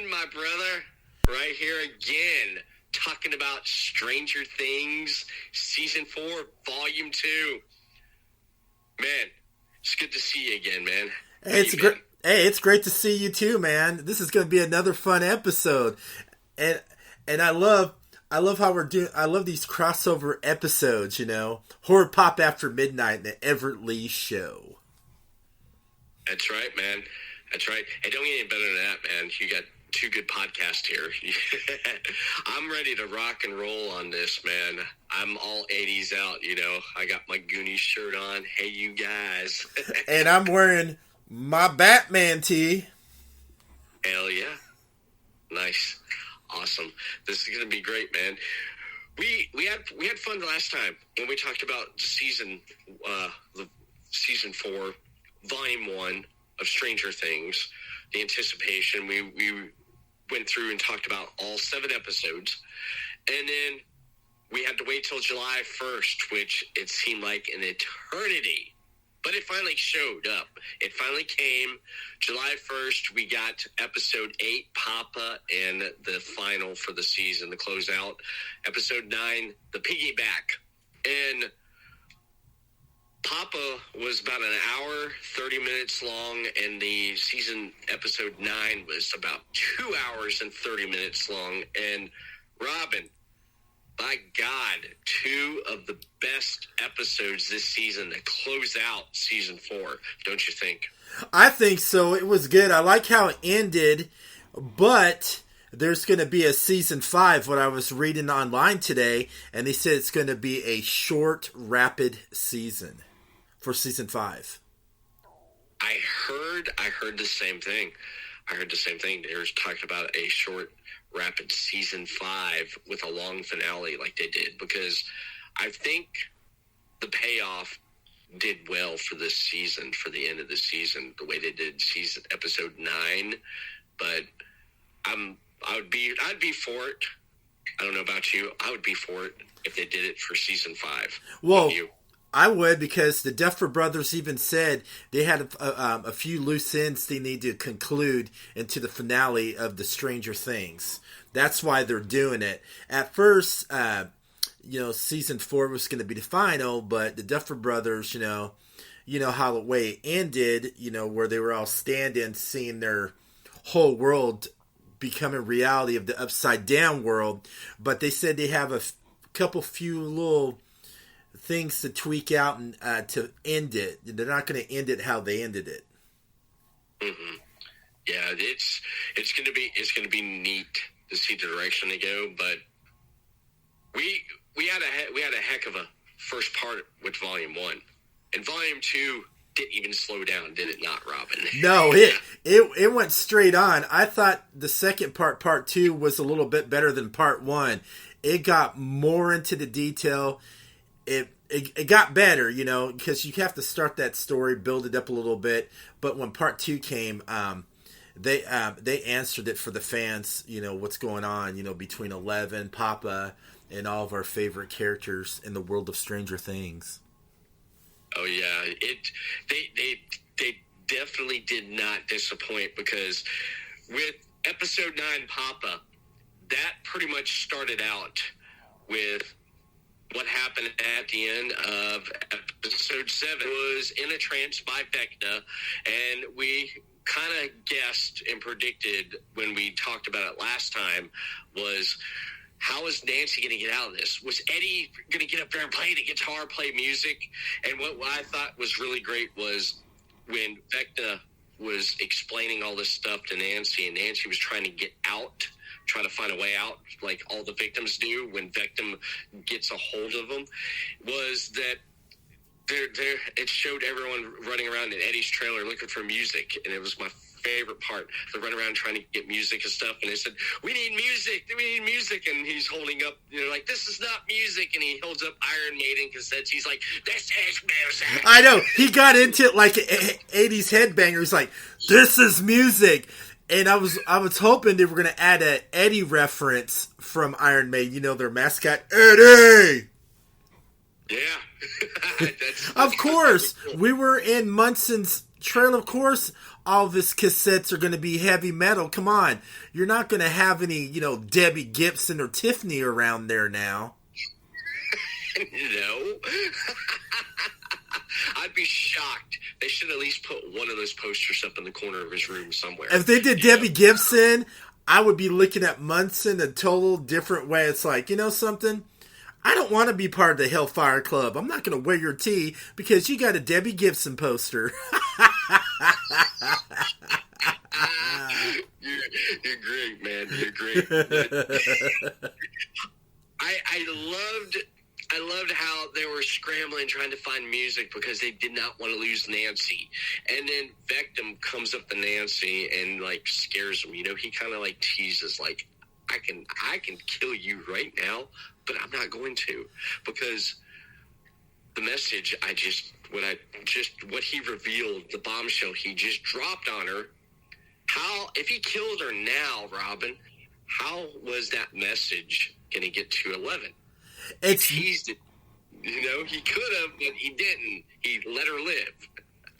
my brother. Right here again, talking about Stranger Things, Season 4, Volume 2. Man, it's good to see you again, man. It's great to see you too, man. This is going to be another fun episode. And I love how we're doing. I love these crossover episodes, Horror Pop After Midnight and the Everett Lee Show. That's right, man. That's right. Hey, don't get any better than that, man. You got two good podcasts here. I'm ready to rock and roll on this, man. I'm all 80s out, I got my Goonies shirt on. Hey, you guys. And I'm wearing my Batman tee. Hell yeah. Nice. Awesome. This is going to be great, man. We had fun last time when we talked about season 4, Volume 1 of Stranger Things. The anticipation. We went through and talked about all 7 episodes. And then we had to wait till July 1st, which it seemed like an eternity. But it finally showed up. It finally came. July 1st, we got episode 8, Papa, and the final for the season, the closeout. Episode 9, the piggyback. And Papa was about an hour, 30 minutes long, and the season episode 9 was about 2 hours and 30 minutes long. And Robin, by God, 2 of the best episodes this season to close out season 4, don't you think? I think so. It was good. I like how it ended, but there's going to be a season 5, what I was reading online today, and they said it's going to be a short, rapid season for season 5. I heard the same thing. They were talking about a short, rapid season 5 with a long finale like they did, because I think the payoff did well for this season, for the end of the season, the way they did season episode 9. But I'd be for it. I don't know about you. I would be for it if they did it for season 5. Whoa. I would, because the Duffer Brothers even said they had a few loose ends they need to conclude into the finale of the Stranger Things. That's why they're doing it. At first, season 4 was going to be the final, but the Duffer Brothers, you know how the way it ended, where they were all standing, seeing their whole world becoming reality of the upside down world. But they said they have a few little things to tweak out and to end it. They're not going to end it how they ended it. Mm-hmm. Yeah, it's going to be neat to see the direction they go. But we had a heck of a first part with Volume 1, and Volume 2 didn't even slow down, did it not, Robin? No, it went straight on. I thought the second part 2, was a little bit better than part 1. It got more into the detail. It got better, because you have to start that story, build it up a little bit. But when part 2 came, they answered it for the fans, what's going on, between Eleven, Papa, and all of our favorite characters in the world of Stranger Things. Oh yeah, they definitely did not disappoint, because with episode 9, Papa, that pretty much started out with what happened at the end of episode 7. Was in a trance by Vecna, and we kind of guessed and predicted when we talked about it last time was, how is Nancy going to get out of this? Was Eddie going to get up there and play the guitar, play music? And what I thought was really great was when Vecna was explaining all this stuff to Nancy, and Nancy was trying to get out, trying to find a way out, like all the victims do when Victim gets a hold of them, was that it showed everyone running around in Eddie's trailer looking for music, and it was my favorite part. They run around trying to get music and stuff, and they said, we need music, and he's holding up, like, this is not music, and he holds up Iron Maiden cassettes. He's like, this is music. I know, he got into it like an 80s headbanger. He's like, this is music. And I was hoping they were going to add a Eddie reference from Iron Maiden, their mascot, Eddie! Yeah. Of course, we were in Munson's trailer. Of course, all of his cassettes are going to be heavy metal. Come on. You're not going to have any, Debbie Gibson or Tiffany around there now. No. I'd be shocked. They should at least put one of those posters up in the corner of his room somewhere. If they did Debbie Gibson, I would be looking at Munson a total different way. It's like, you know something? I don't want to be part of the Hellfire Club. I'm not going to wear your tee because you got a Debbie Gibson poster. You're great, man. You're great. I loved how they were scrambling trying to find music because they did not want to lose Nancy. And then Vectum comes up to Nancy and scares him. He kind of teases I can kill you right now, but I'm not going to, because the message what he revealed, the bombshell he just dropped on her. If he killed her now, Robin, how was that message going to get to 11? He teased it. He could have, but he didn't. He let her live.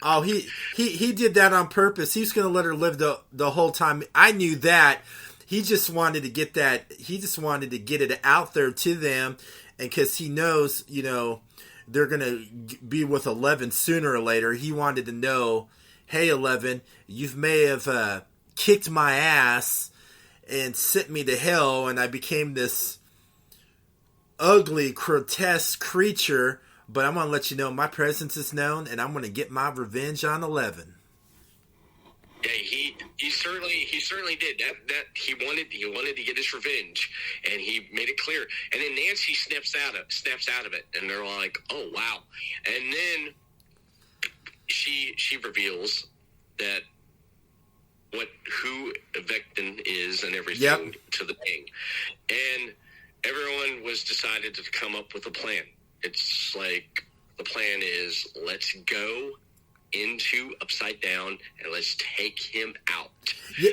Oh, he did that on purpose. He was going to let her live the whole time. I knew that. He just wanted to get that. He just wanted to get it out there to them, and because he knows, they're going to be with 11 sooner or later. He wanted to know, hey, 11, you may have kicked my ass and sent me to hell, and I became this ugly, grotesque creature, but I'm going to let you know my presence is known, and I'm going to get my revenge on 11. Yeah, he certainly did. That he wanted to get his revenge, and he made it clear. And then Nancy snaps out of it, and they're like, "Oh wow!" And then she reveals that who Vectin is and everything to the king, and everyone was decided to come up with a plan. It's like the plan is, let's go into Upside Down and let's take him out. Yeah,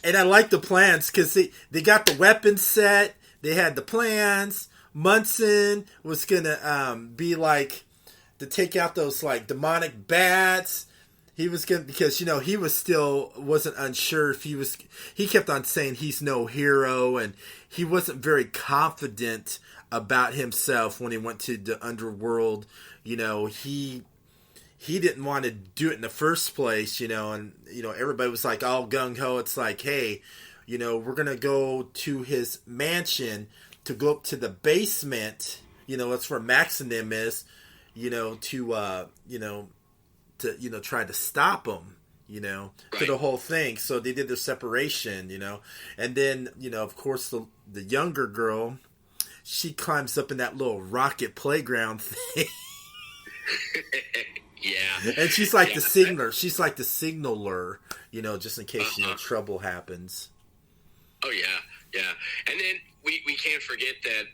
And I like the plans because they got the weapons set. They had the plans. Munson was gonna be to take out those demonic bats. He was gonna, because he wasn't unsure if he kept on saying he's no hero, and he wasn't very confident about himself when he went to the underworld. He didn't want to do it in the first place, and everybody was all gung ho. It's like, hey, we're gonna go to his mansion to go up to the basement. That's where Max and them is. To try to stop him. To the whole thing. So they did their separation. And then of course the younger girl, she climbs up in that little rocket playground thing. Yeah. And she's like the signaler. She's like the signaler, just in case, trouble happens. Oh, yeah. And then we can't forget that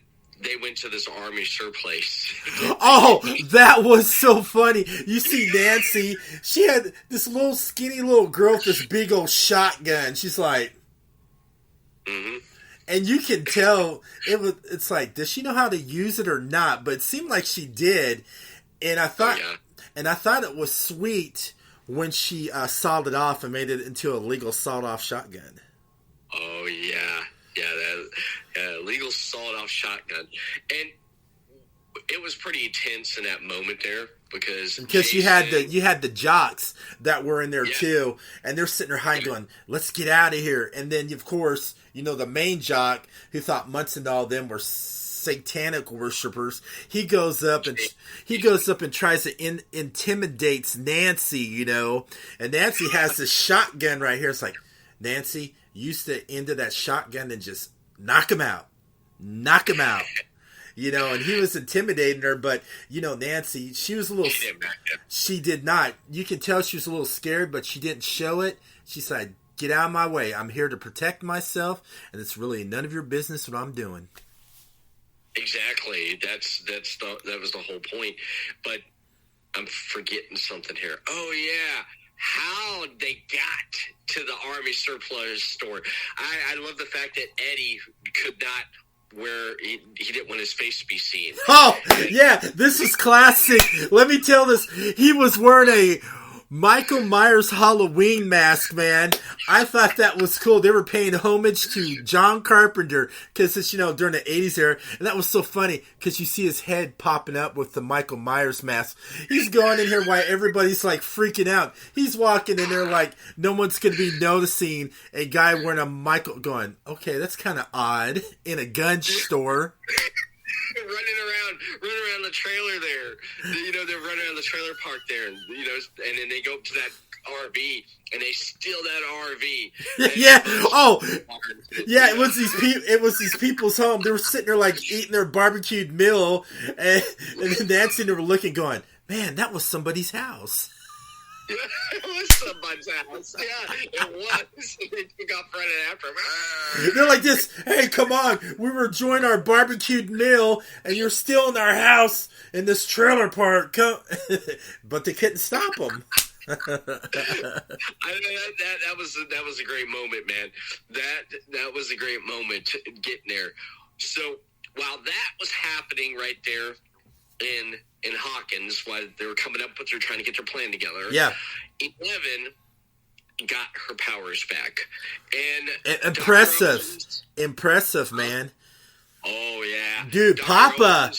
they went to this army surplus. Oh, that was so funny. You see Nancy, she had this little skinny little girl with this big old shotgun. She's like... Mm-hmm. And you can tell, it's like, does she know how to use it or not? But it seemed like she did. And I thought... Oh, yeah. And I thought it was sweet when she sawed it off and made it into a legal sawed-off shotgun. Oh, yeah. Yeah, that legal sawed-off shotgun. And it was pretty intense in that moment there because Jason, you had the jocks that were in there too, and they're sitting there hiding going, let's get out of here. And then, of course, the main jock who thought Munson and all of them were satanic worshipers, he goes up and tries to intimidates Nancy, and Nancy has this shotgun right here. It's like, Nancy, use the end of that shotgun and just knock him out, and he was intimidating her, but Nancy, she was a little, she did not, you can tell she was a little scared, but she didn't show it. She said, get out of my way, I'm here to protect myself, and it's really none of your business what I'm doing. Exactly. That was the whole point. But I'm forgetting something here. Oh yeah, how they got to the army surplus store. I love the fact that Eddie could not he didn't want his face to be seen. Oh yeah, this is classic. Let me tell this. He was wearing a Michael Myers Halloween mask, man. I thought that was cool. They were paying homage to John Carpenter because it's, during the 80s era. And that was so funny because you see his head popping up with the Michael Myers mask. He's going in here while everybody's like freaking out. He's walking in there like no one's going to be noticing a guy wearing a Michael going, okay, that's kind of odd in a gun store. running around the trailer there. They're running around the trailer park there, and then they go up to that RV and they steal that RV. Yeah. Oh, yeah. It was these people's home. They were sitting there like eating their barbecued meal, and then Nancy and they were looking, going, "Man, that was somebody's house." It was somebody's house. Yeah, it was. They got running after him. They're like this. Hey, come on! We were enjoying our barbecued meal, and you're still in our house in this trailer park. Come, but they couldn't stop them. That was a great moment, man. That was a great moment getting there. So while that was happening right there in Hawkins, while they were coming up with, they're trying to get their plan together. Yeah, 11 got her powers back, and impressive, man. Oh yeah, dude, Papa.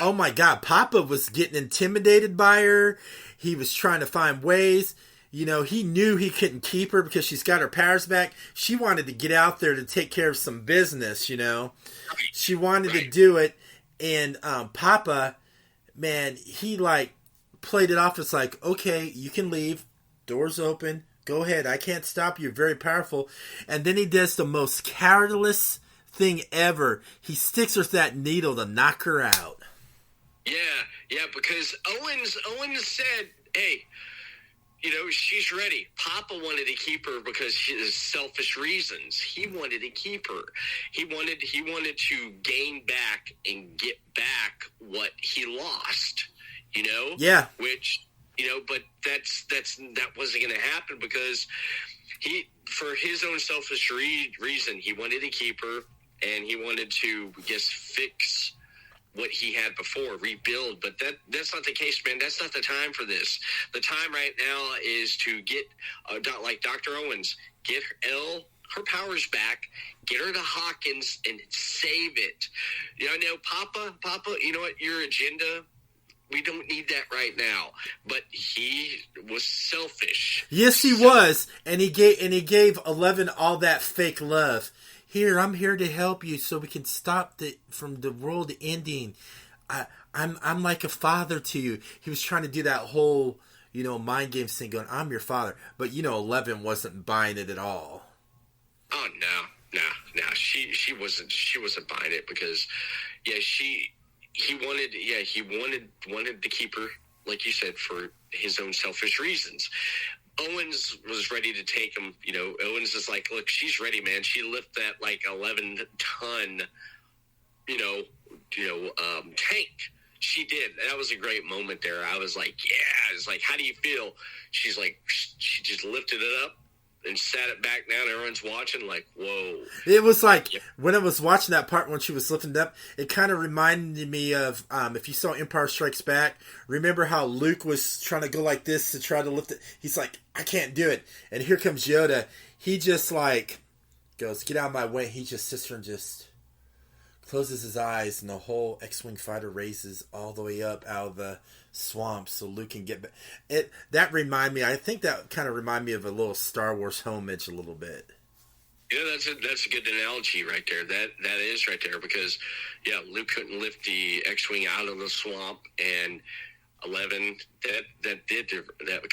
Oh my God, Papa was getting intimidated by her. He was trying to find ways. He knew he couldn't keep her because she's got her powers back. She wanted to get out there to take care of some business, She wanted to do it. And Papa, man, he like played it off as like, okay, you can leave. Doors open. Go ahead. I can't stop you. You're very powerful. And then he does the most cowardless thing ever. He sticks her with that needle to knock her out. Yeah, because Owens said, hey, she's ready. Papa wanted to keep her because his selfish reasons. He wanted to keep her. He wanted to gain back and get back what he lost. Yeah. Which but that wasn't going to happen because for his own selfish reason, he wanted to keep her and he wanted to just fix what he had before, rebuild, but that's not the case, man. That's not the time for this. The time right now is to get, like Dr. Owens, get her powers back, get her to Hawkins, and save it. Papa, you know what, your agenda, we don't need that right now. But he was selfish. Yes, he was, and he gave 11 all that fake love. Here, I'm here to help you so we can stop from the world ending. I'm like a father to you. He was trying to do that whole, mind games thing going, I'm your father. But, 11 wasn't buying it at all. Oh, no. She wasn't buying it because, he wanted to keep her, like you said, for his own selfish reasons. Owens was ready to take him. Owens is like, look, she's ready, man. She lifted that like 11-ton, tank. She did. That was a great moment there. I was like, yeah. It's like, how do you feel? She's like, she just lifted it up and sat it back down. Everyone's watching like, whoa. It was like, when I was watching that part when she was lifting it up, it kind of reminded me of, if you saw Empire Strikes Back, remember how Luke was trying to go like this to try to lift it? He's like, I can't do it. And here comes Yoda. He just like goes, get out of my way. He just sits there and just closes his eyes, and the whole X-Wing fighter raises all the way up out of the swamp so Luke can get back. I think that kind of reminded me of a little Star Wars homage a little bit. Yeah, that's a good analogy right there. That is right there because, Luke couldn't lift the X-Wing out of the swamp, and 11 that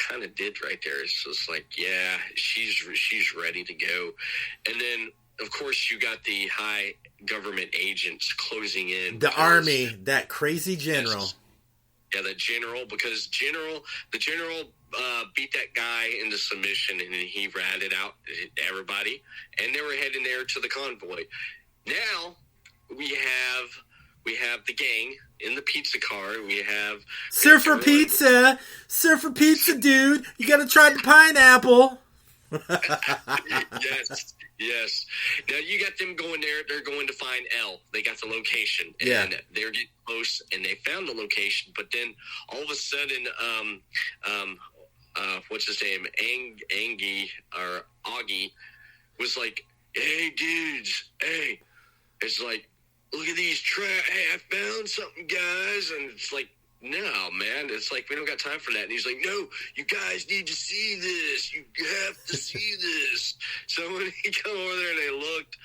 kind of did right there. It's just like, yeah, she's ready to go, and then of course you got the high government agents closing in. The army, that crazy general. Yes. Yeah, the general, because the general beat that guy into submission, and he ratted out everybody, and they were heading there to the convoy. Now we have the gang in the pizza car. We have Surfer Pizza, dude. You got to try the pineapple. Yes. Yes. Now you got them going there. They're going to find Elle. They got the location, and Yeah. they're getting close, and they found the location. But then all of a sudden, what's his name? Angie or Augie was like, "Hey, dudes, hey!" It's like, "Look at these Hey, I found something, guys!" And it's like, "No, man. It's like we don't got time for that." And he's like, "No, you guys need to see this. You have to see this." So when he come over there and they looked,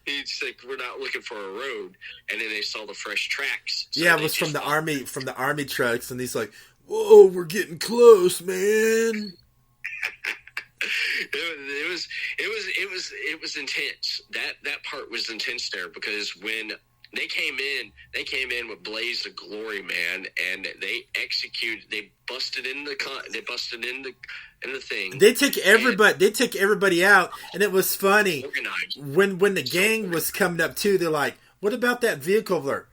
he's like, "We're not looking for a road." And then they saw the fresh tracks. So Yeah, it was from the army trucks, and he's like, "Whoa, we're getting close, man." It was intense. That part was intense there because when they came in with Blaze of Glory, man, and they busted in the thing. They took everybody out, and it was funny. Organized. When the gang was coming up too, they're like, "What about that vehicle there?"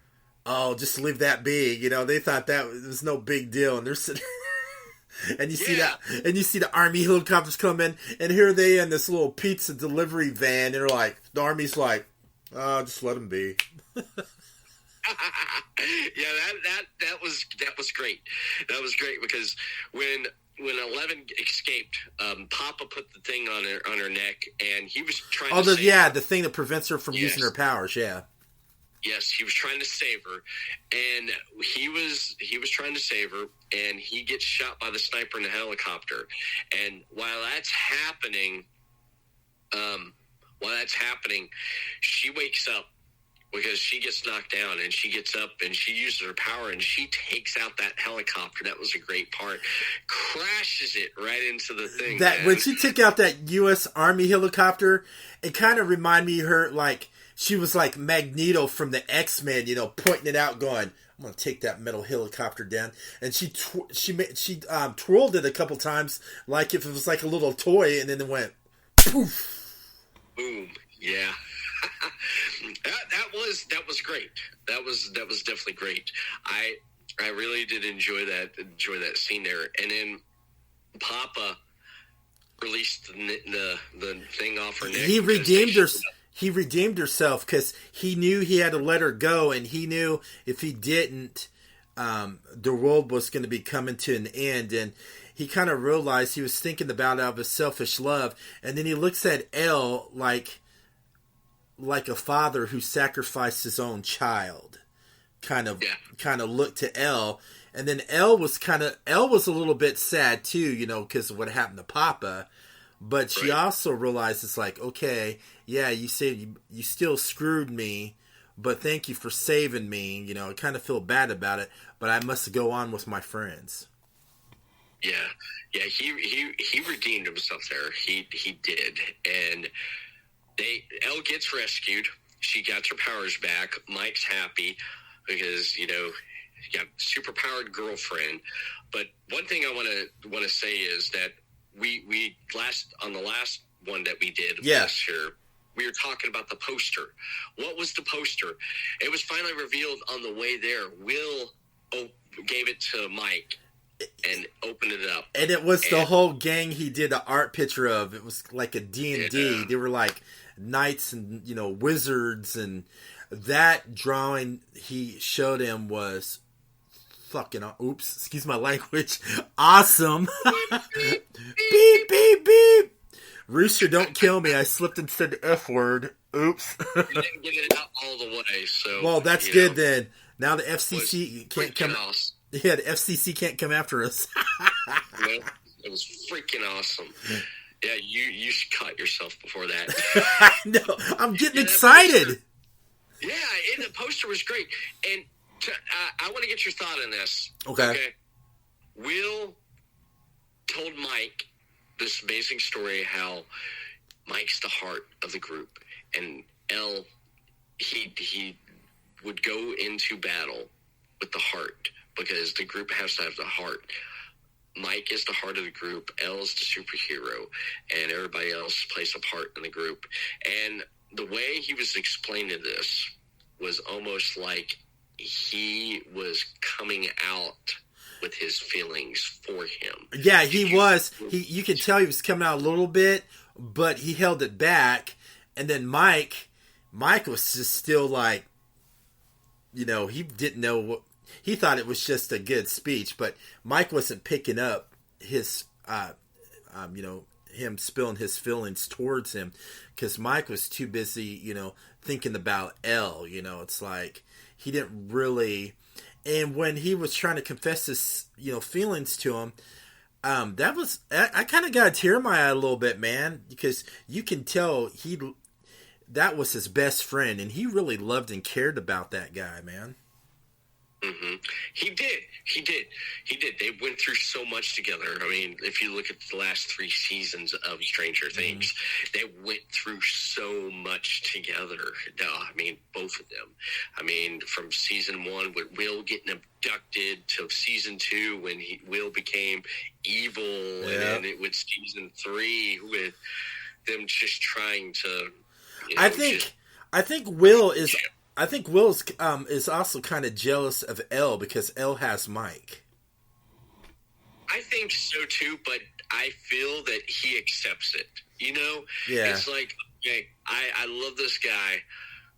"Oh, just leave that be." They thought that was no big deal, and they're sitting. And you see the army helicopters come in, and here they in this little pizza delivery van, and they're like, the army's like, "Oh, just let them be." Yeah, that was great. That was great because when 11 escaped, Papa put the thing on her neck, and he was trying to save her. The thing that prevents her from using her powers. Yeah. Yes, he was trying to save her, and he was trying to save her, and he gets shot by the sniper in the helicopter. And while that's happening, she wakes up because she gets knocked down, and she gets up and she uses her power and she takes out that helicopter. That was a great part. Crashes it right into the thing. When she took out that U.S. Army helicopter, it kind of reminded me of her like. She was like Magneto from the X-Men, pointing it out, going, "I'm going to take that metal helicopter down." And she twirled it a couple times, like if it was like a little toy, and then it went poof, boom. Yeah, that was great. That was definitely great. I really did enjoy that scene there. And then Papa released the thing off her neck. He redeemed herself because he knew he had to let her go, and he knew if he didn't, the world was going to be coming to an end. And he kind of realized he was thinking about it out of his selfish love. And then he looks at Elle like a father who sacrificed his own child. Kind of looked to Elle. And then Elle was a little bit sad too, because of what happened to Papa. But she also realized it's like, okay, yeah, you said you still screwed me, but thank you for saving me. I kind of feel bad about it, but I must go on with my friends. Yeah, he redeemed himself there. He did, and Elle gets rescued. She got her powers back. Mike's happy because he got super powered girlfriend. But one thing I want to say is that. We on the last one that we did last year, we were talking about the poster. What was the poster? It was finally revealed on the way there. Will gave it to Mike and opened it up. And it was the whole gang he did an art picture of. It was like a D&D. Yeah. They were like knights and, wizards. And that drawing he showed him was fucking, excuse my language, awesome. Beep, beep, beep. Rooster, don't kill me. I slipped and said the F word. Oops. You didn't get it out all the way, so. Well, that's good then. Now the FCC can't come. Awesome. Yeah, the FCC can't come after us. Well, it was freaking awesome. Yeah, you cut yourself before that. No, I'm getting excited. Yeah, and the poster was great. And I want to get your thought on this. Okay. Will told Mike this amazing story how Mike's the heart of the group, and Elle, he would go into battle with the heart because the group has to have the heart. Mike is the heart of the group. Elle is the superhero, and everybody else plays a part in the group. And the way he was explaining this was almost like he was coming out with his feelings for him. Yeah, he was. You could tell he was coming out a little bit, but he held it back. And then Mike was just still like, he didn't know what, he thought it was just a good speech, but Mike wasn't picking up his, him spilling his feelings towards him, because Mike was too busy, thinking about Elle. It's like he didn't really. And when he was trying to confess his, feelings to him, I kind of got a tear in my eye a little bit, man, because you can tell that was his best friend, and he really loved and cared about that guy, man. Mm-hmm. He did. They went through so much together. I mean, if you look at the last 3 seasons of Stranger Things, they went through so much together. I mean, both of them. I mean, from season 1 with Will getting abducted to season 2 when Will became evil, and then with season 3 with them just trying to. I think Will is. I think Will's is also kind of jealous of Elle because Elle has Mike. I think so too, but I feel that he accepts it. Yeah. It's like, okay, I love this guy.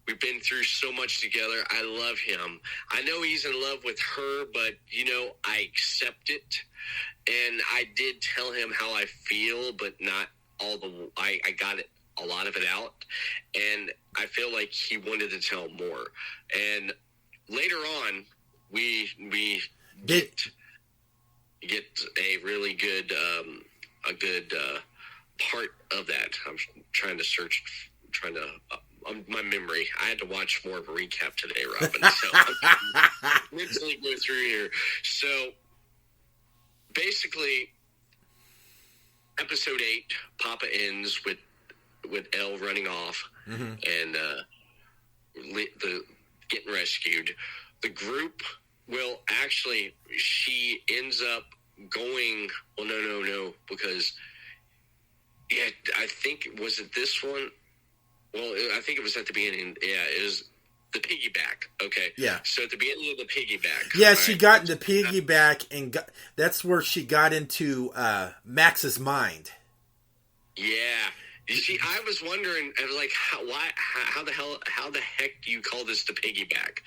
We've been through so much together. I love him. I know he's in love with her, but I accept it. And I did tell him how I feel, but not all I got it. A lot of it out, and I feel like he wanted to tell more. And later on, we get a really good part of that. I'm trying to my memory. I had to watch more of a recap today, Robin. So I'm mentally go through here. So basically, episode 8, Papa ends with Elle running off and the getting rescued. The group, actually, she ends up going. Well, no, because I think was it this one. Well, I think it was at the beginning. Yeah, it was the piggyback. Okay, yeah. So at the beginning of the piggyback, yeah, she got into piggyback, and that's where she got into Max's mind. Yeah. You see, I was wondering, I was like, how the heck do you call this the piggyback?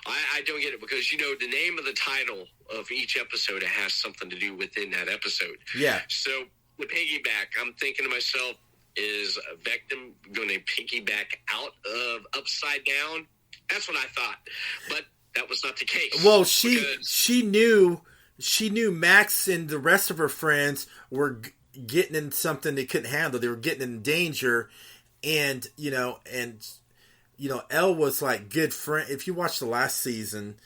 I don't get it, because, the name of the title of each episode, it has something to do within that episode. Yeah. So, the piggyback, I'm thinking to myself, is Vectum going to piggyback out of Upside Down? That's what I thought. But that was not the case. Well, she knew Max and the rest of her friends were getting in something they couldn't handle. They were getting in danger, and Elle was like good friend. If you watch the last season,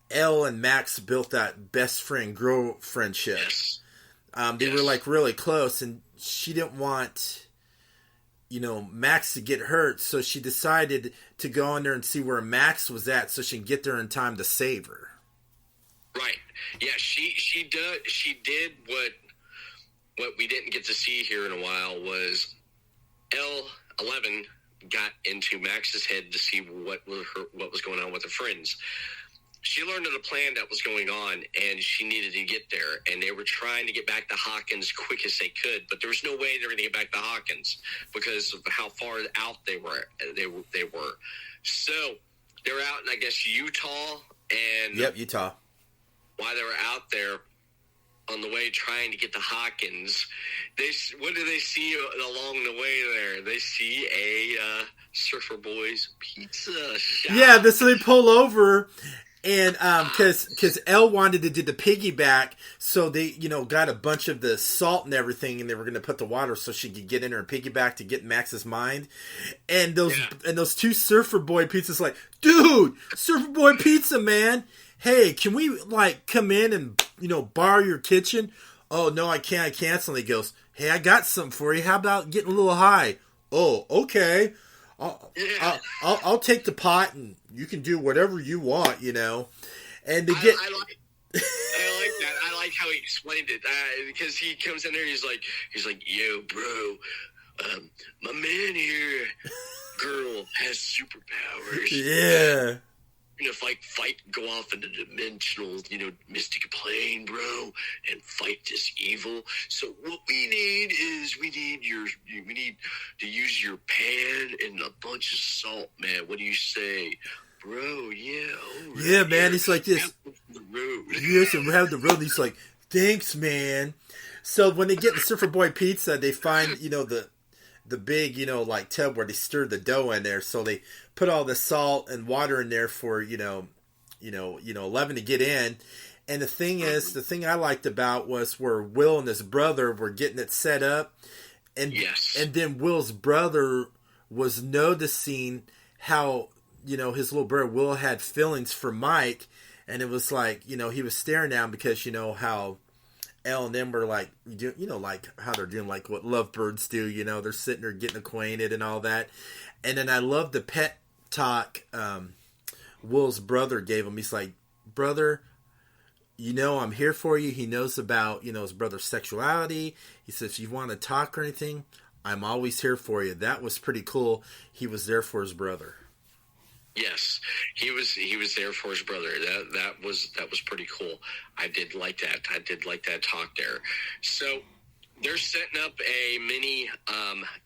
Elle and Max built that best friend girl friendship. Yes. They were like really close, and she didn't want Max to get hurt, so she decided to go in there and see where Max was at, so she can get there in time to save her. Right. Yeah. She did what we didn't get to see here in a while was L11 got into Max's head to see what was going on with her friends. She learned of the plan that was going on, and she needed to get there. And they were trying to get back to Hawkins quick as they could, but there was no way they were going to get back to Hawkins because of how far out they were. So they were out in, I guess, Utah. And yep, Utah. While they were out there, on the way trying to get to Hawkins, what do they see along the way there? They see a Surfer Boys pizza shop. Yeah, so they pull over, and because Elle wanted to do the piggyback, so they got a bunch of the salt and everything, and they were going to put the water so she could get in her and piggyback to get Max's mind. And those 2 Surfer Boy pizzas, like, dude, Surfer Boy pizza, man. Hey, can we come in and borrow your kitchen? Oh no, I can't. I cancel. And he goes, hey, I got something for you. How about getting a little high? Oh, okay. I'll take the pot, and you can do whatever you want. And they get. I like that. I like how he explained it because he comes in there. He's like, yo, bro, my man here, girl has superpowers. Yeah. gonna fight, go off into dimensional, mystic plane, bro, and fight this evil. So what we need to use your pan and a bunch of salt, man. What do you say, bro? Yeah, yeah, man. He's like this. The road. Yes, and we have the road. He's like, thanks, man. So when they get the Surfer Boy pizza, they find the big like tub where they stir the dough in there. So they put all the salt and water in there for 11 to get in. And the thing I liked about was where Will and his brother were getting it set up, and and then Will's brother was noticing how his little brother Will had feelings for Mike, and it was like he was staring down because how Elle and them were like, like how they're doing, like what lovebirds do, they're sitting there getting acquainted and all that. And then I love the pet talk Will's brother gave him. He's like, brother, I'm here for you. He knows about, his brother's sexuality. He says, if you want to talk or anything, I'm always here for you. That was pretty cool. He was there for his brother. Yes, he was there for his brother. That was pretty cool. I did like that. I did like that talk there. So they're setting up a mini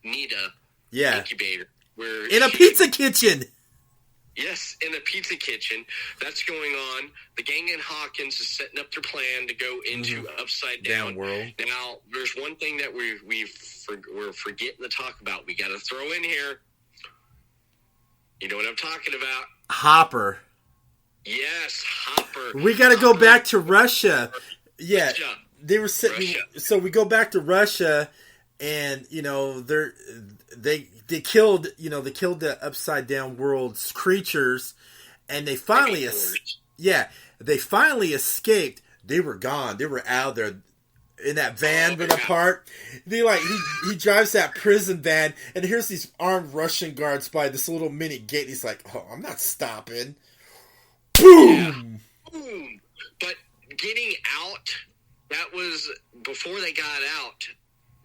Nita incubator in a pizza kitchen. Yes, in a pizza kitchen. That's going on. The gang in Hawkins is setting up their plan to go into Upside Down World. Now, there's one thing that we're forgetting to talk about. We got to throw in here. You know what I'm talking about? Hopper. Yes, Hopper. We got to go back to Russia. Yeah, Russia. They were sitting. Russia. So we go back to Russia, and they killed the Upside Down World's creatures, and they finally escaped. They were gone. They were out there in that van with apart. They he drives that prison van, and here's these armed Russian guards by this little mini gate. He's like, oh, I'm not stopping. Boom! Yeah. Boom! But getting out, that was before they got out.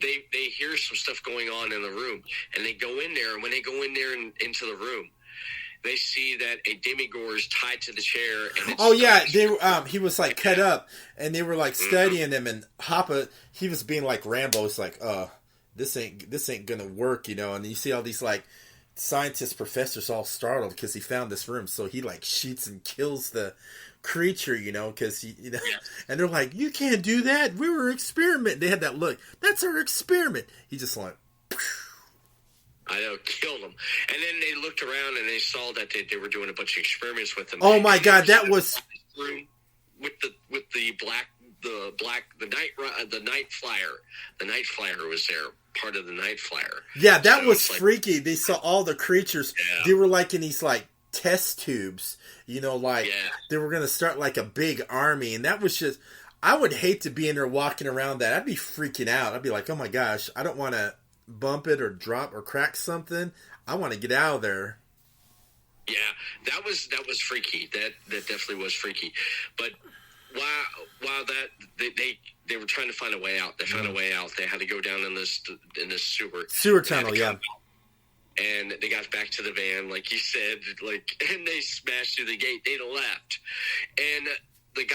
They hear some stuff going on in the room, and they go in there. And when they go in there and into the room, they see that a demigore is tied to the chair. And he was like cut up, and they were like studying him. And Hoppa, he was being like Rambo. It's like, this ain't gonna work, And you see all these like scientist professors all startled because he found this room. So he like shoots and kills the creature, because and they're like, you can't do that. We were experimenting. They had that look. That's our experiment. He just like. I know, killed them. And then they looked around and they saw that they were doing a bunch of experiments with them. Oh my God, that was with the night flyer. The night flyer was there, part of the night flyer. Yeah, that was freaky. They saw all the creatures. Yeah. They were like in these like test tubes, they were going to start like a big army, and that was just. I would hate to be in there walking around that. I'd be freaking out. I'd be like, oh my gosh, I don't want to bump it or drop or crack something. I want to get out of there. Yeah, that was freaky. That definitely was freaky. But while that they were trying to find a way out. They found a way out. They had to go down in this sewer tunnel. Yeah. And they got back to the van, like you said, and they smashed through the gate. They'd left, and the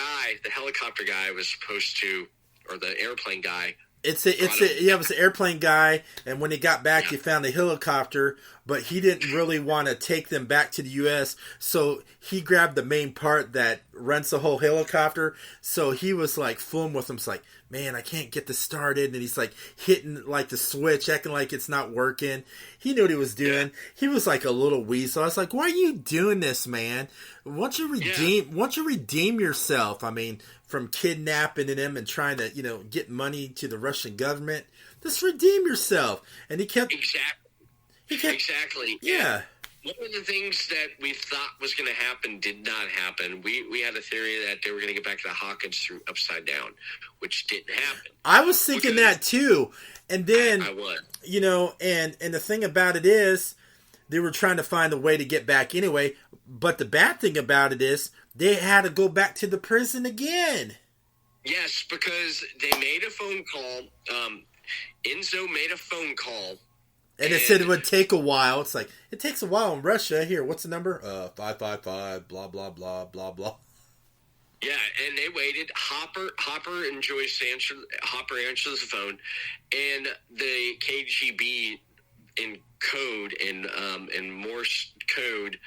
helicopter guy was supposed to, or the airplane guy. It was an airplane guy, and when he got back, he found a helicopter, but he didn't really want to take them back to the U.S., so he grabbed the main part that runs the whole helicopter, so he was like fooling with them. It's like, man, I can't get this started, and he's like hitting like the switch, acting like it's not working. He knew what he was doing. Yeah. He was like a little weasel. I was like, why are you doing this, man? Why don't you redeem yourself? I mean, from kidnapping him and trying to, get money to the Russian government. Just redeem yourself. And he kept... Exactly. Yeah. One of the things that we thought was going to happen did not happen. We had a theory that they were going to get back to the Hawkins through Upside Down, which didn't happen. I was thinking that too. And then, I would. And the thing about it is, they were trying to find a way to get back anyway. But the bad thing about it is, they had to go back to the prison again. Yes, because they made a phone call. Enzo made a phone call And it said it would take a while. It's like, it takes a while in Russia. Here, what's the number? 555, blah, blah, blah, blah, blah. Yeah, and they waited. Hopper and Joyce answered. Hopper answers the phone, and the KGB in code, in Morse code,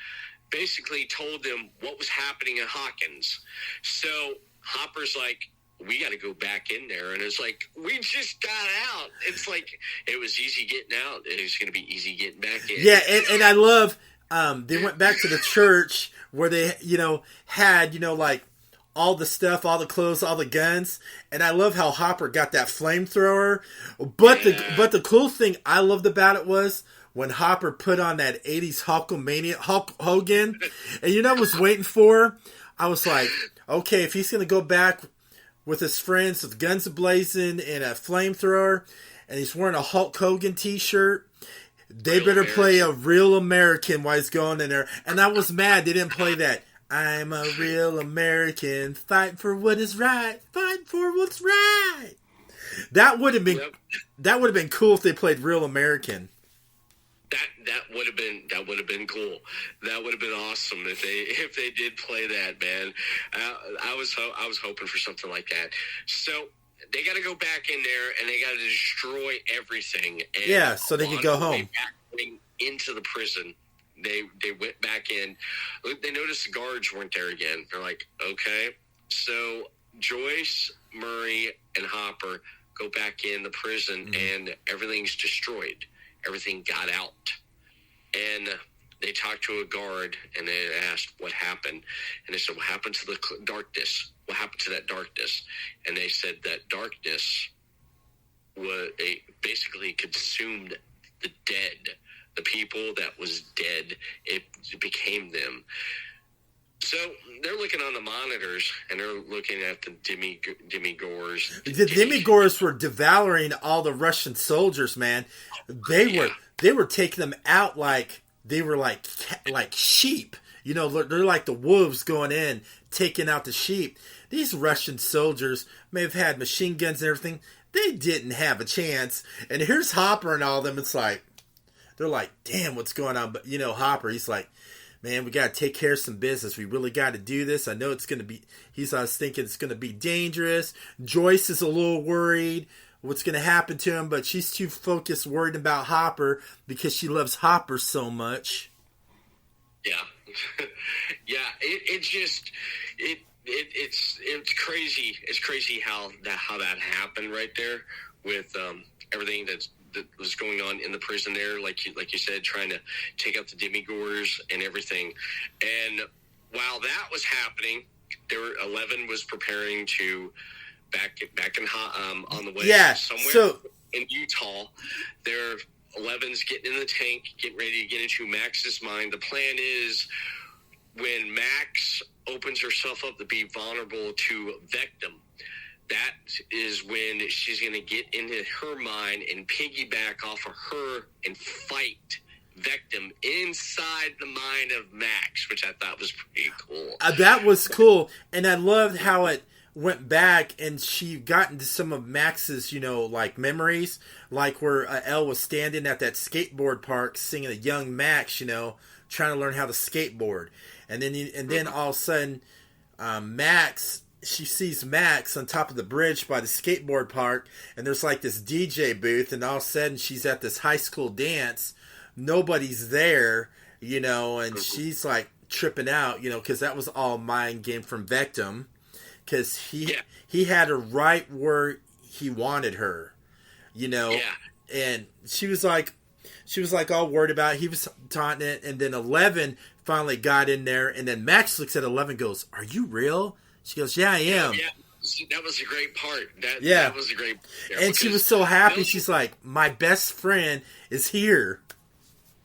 basically told them what was happening in Hawkins. So Hopper's like, we got to go back in there. And it's like, we just got out. It's like, it was easy getting out. It was going to be easy getting back in. Yeah, and I love, they went back to the church where they, had, like, all the stuff, all the clothes, all the guns. And I love how Hopper got that flamethrower. But the cool thing I loved about it was when Hopper put on that 80s Hulk Hogan. And I was waiting for? I was like, okay, if he's going to go back with his friends with guns blazing and a flamethrower, and he's wearing a Hulk Hogan t-shirt, they better play a real American while he's going in there. And I was mad they didn't play that. I'm a real American, fighting for what is right, fighting for what's right. That would have been cool if they played Real American. That would have been cool. That would have been awesome if they did play that, man. I was hoping for something like that. So they got to go back in there and they got to destroy everything. And so they could go home. Into the prison, they went back in. They noticed the guards weren't there again. They're like, okay. So Joyce, Murray, and Hopper go back in the prison, and everything's destroyed. Everything got out. And they talked to a guard, and they asked what happened. And they said, what happened to the darkness? What happened to that darkness? And they said that darkness basically consumed the dead. The people that was dead, it became them. So they're looking on the monitors, and they're looking at the demigores. The demigores were devouring all the Russian soldiers, man. They were taking them out like they were like sheep. They're like the wolves going in, taking out the sheep. These Russian soldiers may have had machine guns and everything. They didn't have a chance. And here's Hopper and all of them. It's like, they're like, damn, what's going on? But, Hopper, he's like, man, we got to take care of some business. We really got to do this. I know it's going to be, I was thinking it's going to be dangerous. Joyce is a little worried what's going to happen to him, but she's too focused, worried about Hopper because she loves Hopper so much. Yeah. Yeah. It's crazy. It's crazy how that happened right there with everything that was going on in the prison there, like you said, trying to take out the demigores and everything. And while that was happening, 11 was preparing to back in on the way somewhere in Utah. 11's getting in the tank, getting ready to get into Max's mind. The plan is when Max opens herself up to be vulnerable to Vectum, that is when she's going to get into her mind and piggyback off of her and fight Vectum inside the mind of Max, which I thought was pretty cool. That was cool. And I loved how it went back and she got into some of Max's, memories, like where Elle was standing at that skateboard park singing a young Max, trying to learn how to skateboard. And then all of a sudden, she sees Max on top of the bridge by the skateboard park, and there's like this DJ booth, and all of a sudden she's at this high school dance. Nobody's there, and she's like tripping out, because that was all mind game from Vectum, because he had her right where he wanted her, and she was like all worried about it. He was taunting it, and then 11 finally got in there, and then Max looks at 11 and goes, "Are you real?" She goes, "Yeah, I am." Yeah, that was a great part. That was a great part. And she was so happy. She's like, my best friend is here.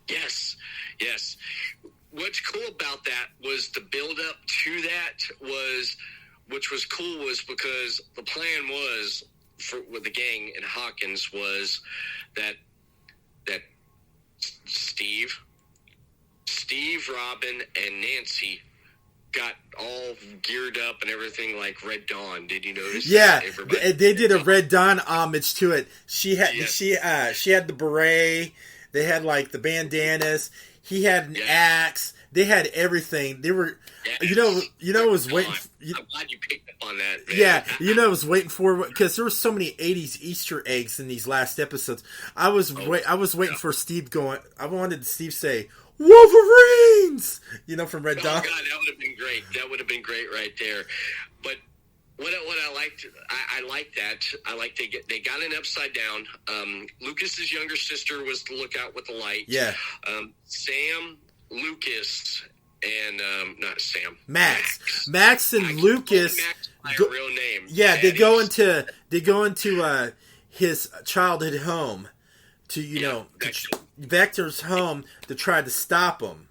Yes. What's cool about that was the build up to that which was cool, was because the plan was with the gang in Hawkins was that Steve, Robin, and Nancy got all geared up and everything like Red Dawn. Did you notice? Yeah, they did a Red Dawn homage to it. She had the beret, They had like the bandanas. He had an axe. They had everything. They were, I was waiting. I'm glad you picked up on that. Man. Yeah, I was waiting for, because there were so many '80s Easter eggs in these last episodes. I was waiting for Steve going. I wanted Steve to say Wolverines, from Red Dawn. Oh God, that would have been great. That would have been great right there. But what I liked, I liked that. I liked they got an upside down. Lucas's younger sister was the lookout with the light. Yeah. Sam, Lucas, and not Sam. Max and Lucas. Max by a real name. Yeah, they go into his childhood home to Vector's home to try to stop him.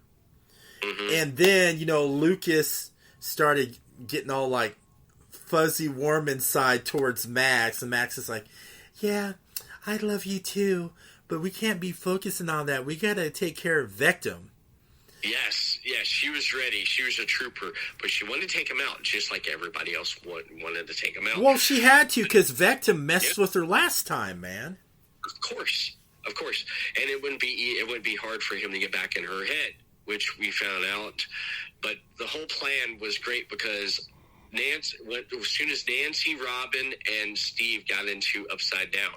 Mm-hmm. And then Lucas started getting all like fuzzy warm inside towards Max, and Max is like, yeah, I love you too, but we can't be focusing on that. We gotta take care of Vectum. Yes, she was ready. She was a trooper, but she wanted to take him out, just like everybody else wanted to take him out. Well, she had to, because Vectum messed with her last time, man. Of course, and it wouldn't be hard for him to get back in her head, which we found out. But the whole plan was great because as soon as Nancy, Robin, and Steve got into Upside Down,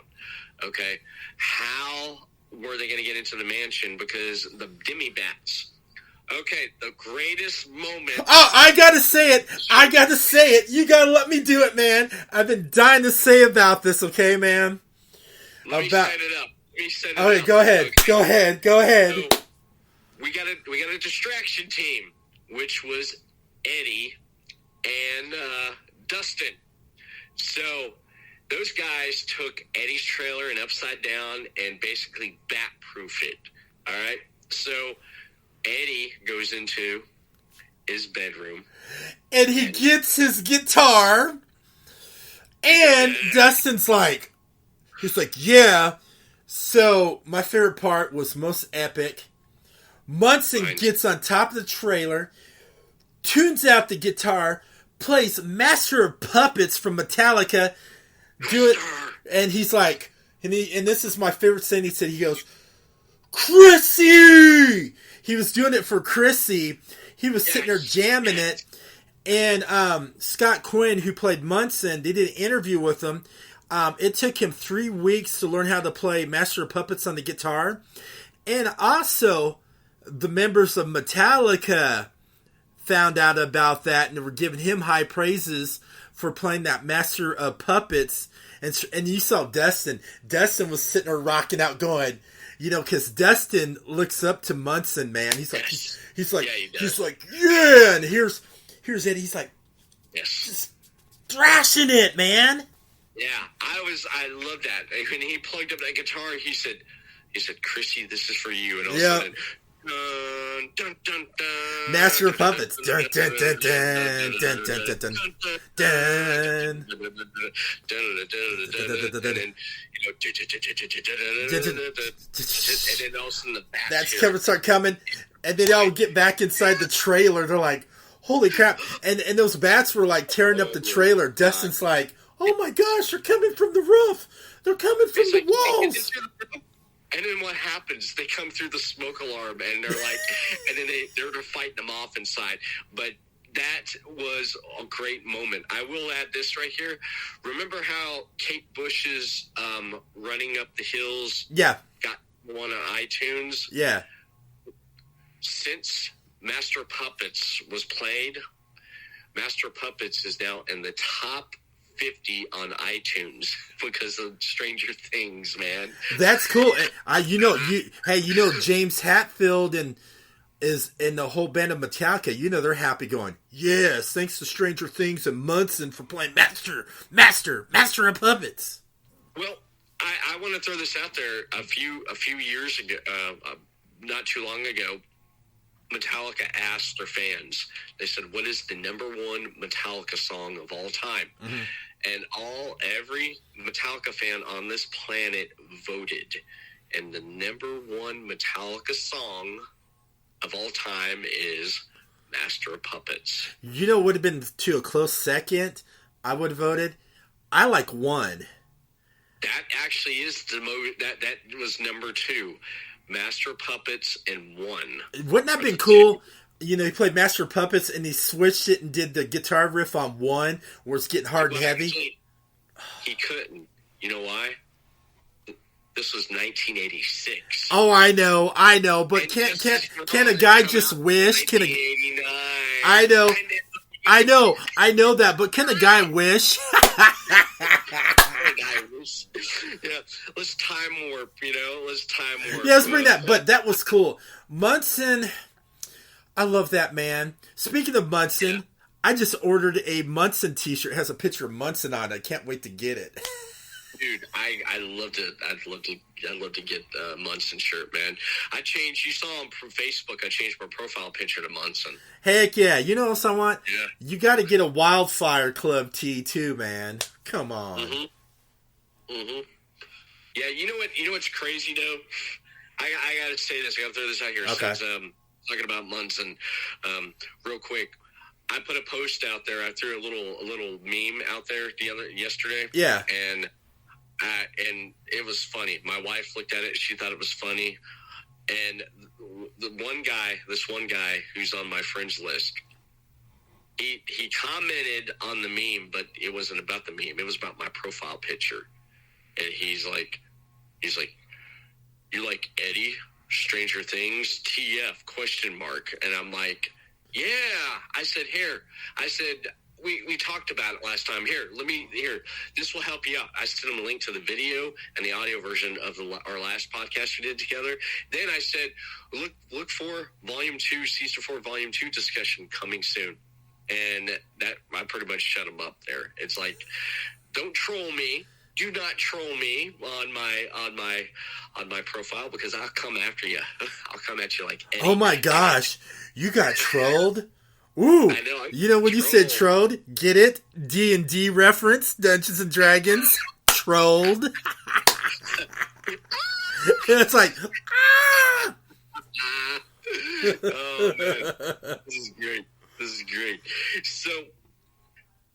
okay, how were they going to get into the mansion? Because the Demi-Bats. Okay, the greatest moment. Oh, I gotta say it. You gotta let me do it, man. I've been dying to say about this, okay, man? Let me set it up. Okay, go ahead. Okay. Go ahead. So, we got a distraction team, which was Eddie and Dustin. So those guys took Eddie's trailer and Upside Down and basically bat-proof it. All right? So Eddie goes into his bedroom. And he gets his guitar. And Dustin's like, yeah. So my favorite part was most epic. Munson gets on top of the trailer, tunes out the guitar, plays Master of Puppets from Metallica, and he's like, and this is my favorite thing he said, he goes, Chrissy! He was doing it for Chrissy. He was sitting there jamming it, and Scott Quinn, who played Munson, they did an interview with him. It took him 3 weeks to learn how to play Master of Puppets on the guitar, and also the members of Metallica found out about that and were giving him high praises for playing that Master of Puppets. And you saw Dustin. Dustin was sitting there rocking out, going, because Dustin looks up to Munson, man. He's like, yeah. And here's Eddie. He's like, just thrashing it, man. Yeah, I love that. When he plugged up that guitar, he said, Chrissy, this is for you. And all of a sudden, dun, dun, dun, dun, Master of Puppets. Dun, dun, dun, dun, dun, dun, dun, dun, dun. And then all of a sudden the bats that's Kevin start coming, and then they all get back inside the trailer. They're like, holy crap. And those bats were like tearing up the trailer. Dustin's like, oh my gosh, they're coming from the roof. They're coming from the walls. And then what happens? They come through the smoke alarm, and they're like, and then they're fighting them off inside. But that was a great moment. I will add this right here. Remember how Kate Bush's Running Up the Hills got one on iTunes? Yeah. Since Master Puppets was played, Master Puppets is now in the top 50 on iTunes because of Stranger Things, man. That's cool. James Hetfield is in the whole band of Metallica. They're happy, going, yes, thanks to Stranger Things and Munson for playing Master of Puppets. Well, I want to throw this out there. A few years ago, not too long ago, Metallica asked their fans. They said, "What is the number one Metallica song of all time?" Mm-hmm. And every Metallica fan on this planet voted, and the number one Metallica song of all time is Master of Puppets. Would have been to a close second. I would have voted. I like one. That actually is that was number two. Master Puppets and one. Wouldn't that have been cool? You know, he played Master Puppets and he switched it and did the guitar riff on one where it's getting hard and heavy. Actually, he couldn't. You know why? This was 1986. Oh, I know. But can a guy just wish? Can a, I know that. But can a guy wish? Yeah, let's time warp. Let's time warp. Yeah, let's bring that. But that was cool. Munson, I love that man. Speaking of Munson, I just ordered a Munson T-shirt. It has a picture of Munson on it. I can't wait to get it. Dude, I'd love to get a Munson shirt, man. You saw him from Facebook. I changed my profile picture to Munson. Heck yeah! You know what else I want? Yeah. You got to get a Wildfire Club tee too, man. Come on. Mm-hmm. Yeah, you know what? You know what's crazy though? I gotta say this. I gotta throw this out here. Okay. Since talking about Munson, real quick. I put a post out there. I threw a little meme out there yesterday. Yeah. And it was funny. My wife looked at it. She thought it was funny. And this one guy who's on my friends list, he commented on the meme, but it wasn't about the meme. It was about my profile picture. And he's like, you like Eddie, Stranger Things, TF, ? And I'm like, yeah. I said, we talked about it last time. Here, this will help you out. I sent him a link to the video and the audio version of our last podcast we did together. Then I said, look for Volume 2, Season 4, Volume 2 discussion coming soon. And that, I pretty much shut him up there. It's like, don't troll me. Do not troll me on my profile because I'll come after you. I'll come at you like Eddie. Oh my gosh, you got trolled? Ooh, I know. You know when you said trolled, get it? D&D reference, Dungeons and Dragons, trolled. It's like, ah! Oh man, this is great. So.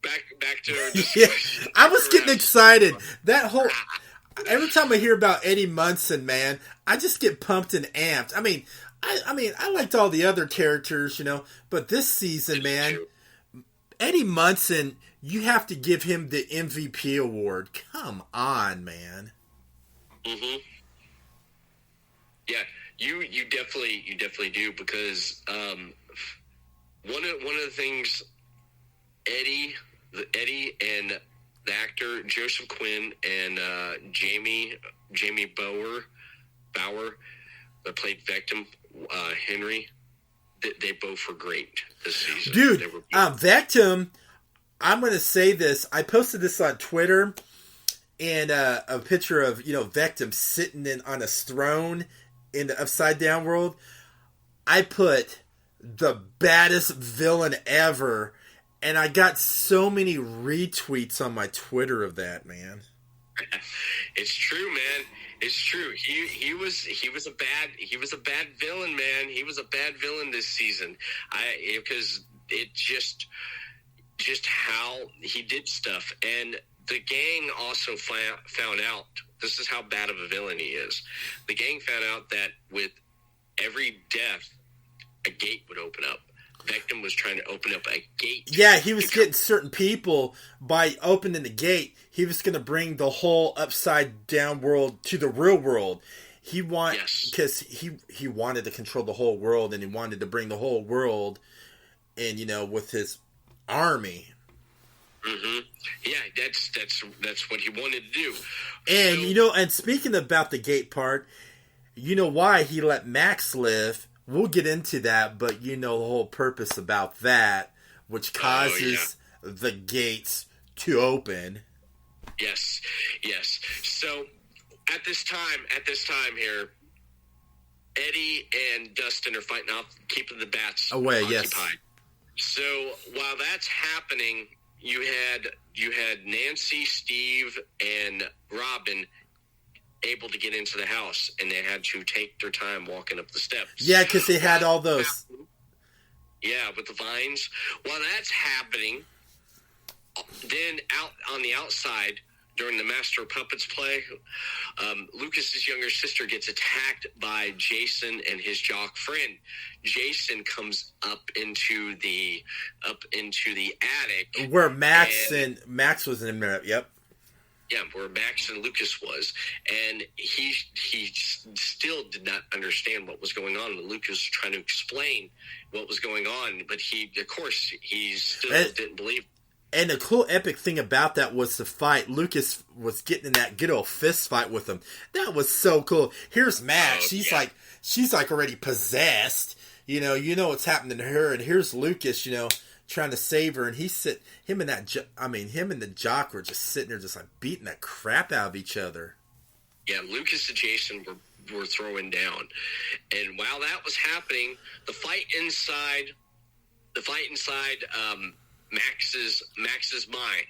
Back to our discussion. Yeah, I was getting excited. Every time I hear about Eddie Munson, man, I just get pumped and amped. I mean, I liked all the other characters, but this season, man, Eddie Munson, you have to give him the MVP award. Come on, man. Mm-hmm. Yeah, you definitely do because one of the things Eddie and the actor Joseph Quinn and Jamie Bauer that played Vectum, Henry, they both were great this season. Dude, Vectum, I'm going to say this. I posted this on Twitter and a picture of, Vectum sitting on a throne in the Upside Down world. I put the baddest villain ever. And I got so many retweets on my Twitter of that, man. It's true, man. It's true. He was a bad villain, man. He was a bad villain this season. Because it just how he did stuff, and the gang also found out. This is how bad of a villain he is. The gang found out that with every death, a gate would open up. Vectum was trying to open up a gate. Yeah, he was getting certain people by opening the gate. He was going to bring the whole upside down world to the real world. Because he wanted to control the whole world, and he wanted to bring the whole world, and with his army. Mm-hmm. Yeah, that's what he wanted to do. And and speaking about the gate part, why he let Max live. We'll get into that, but the whole purpose about that, which causes the gates to open. Yes. So at this time here, Eddie and Dustin are fighting off, keeping the bats away. occupied. Yes. So while that's happening, you had Nancy, Steve, and Robin able to get into the house, and they had to take their time walking up the steps. Yeah, because they had all those. Yeah, with the vines. While that's happening, then out on the outside, during the Master of Puppets play, Lucas's younger sister gets attacked by Jason and his jock friend. Jason comes up into the attic where Max was in there. Yep. Yeah, where Max and Lucas was, and he still did not understand what was going on. Lucas was trying to explain what was going on, but he still didn't believe. And the cool epic thing about that was the fight. Lucas was getting in that good old fist fight with him. That was so cool. Here's Max. She's like already possessed. You know what's happening to her. And here's Lucas, trying to save her. And him and the jock were just sitting there just like beating the crap out of each other. Yeah, Lucas and Jason were throwing down. And while that was happening, the fight inside Max's mind.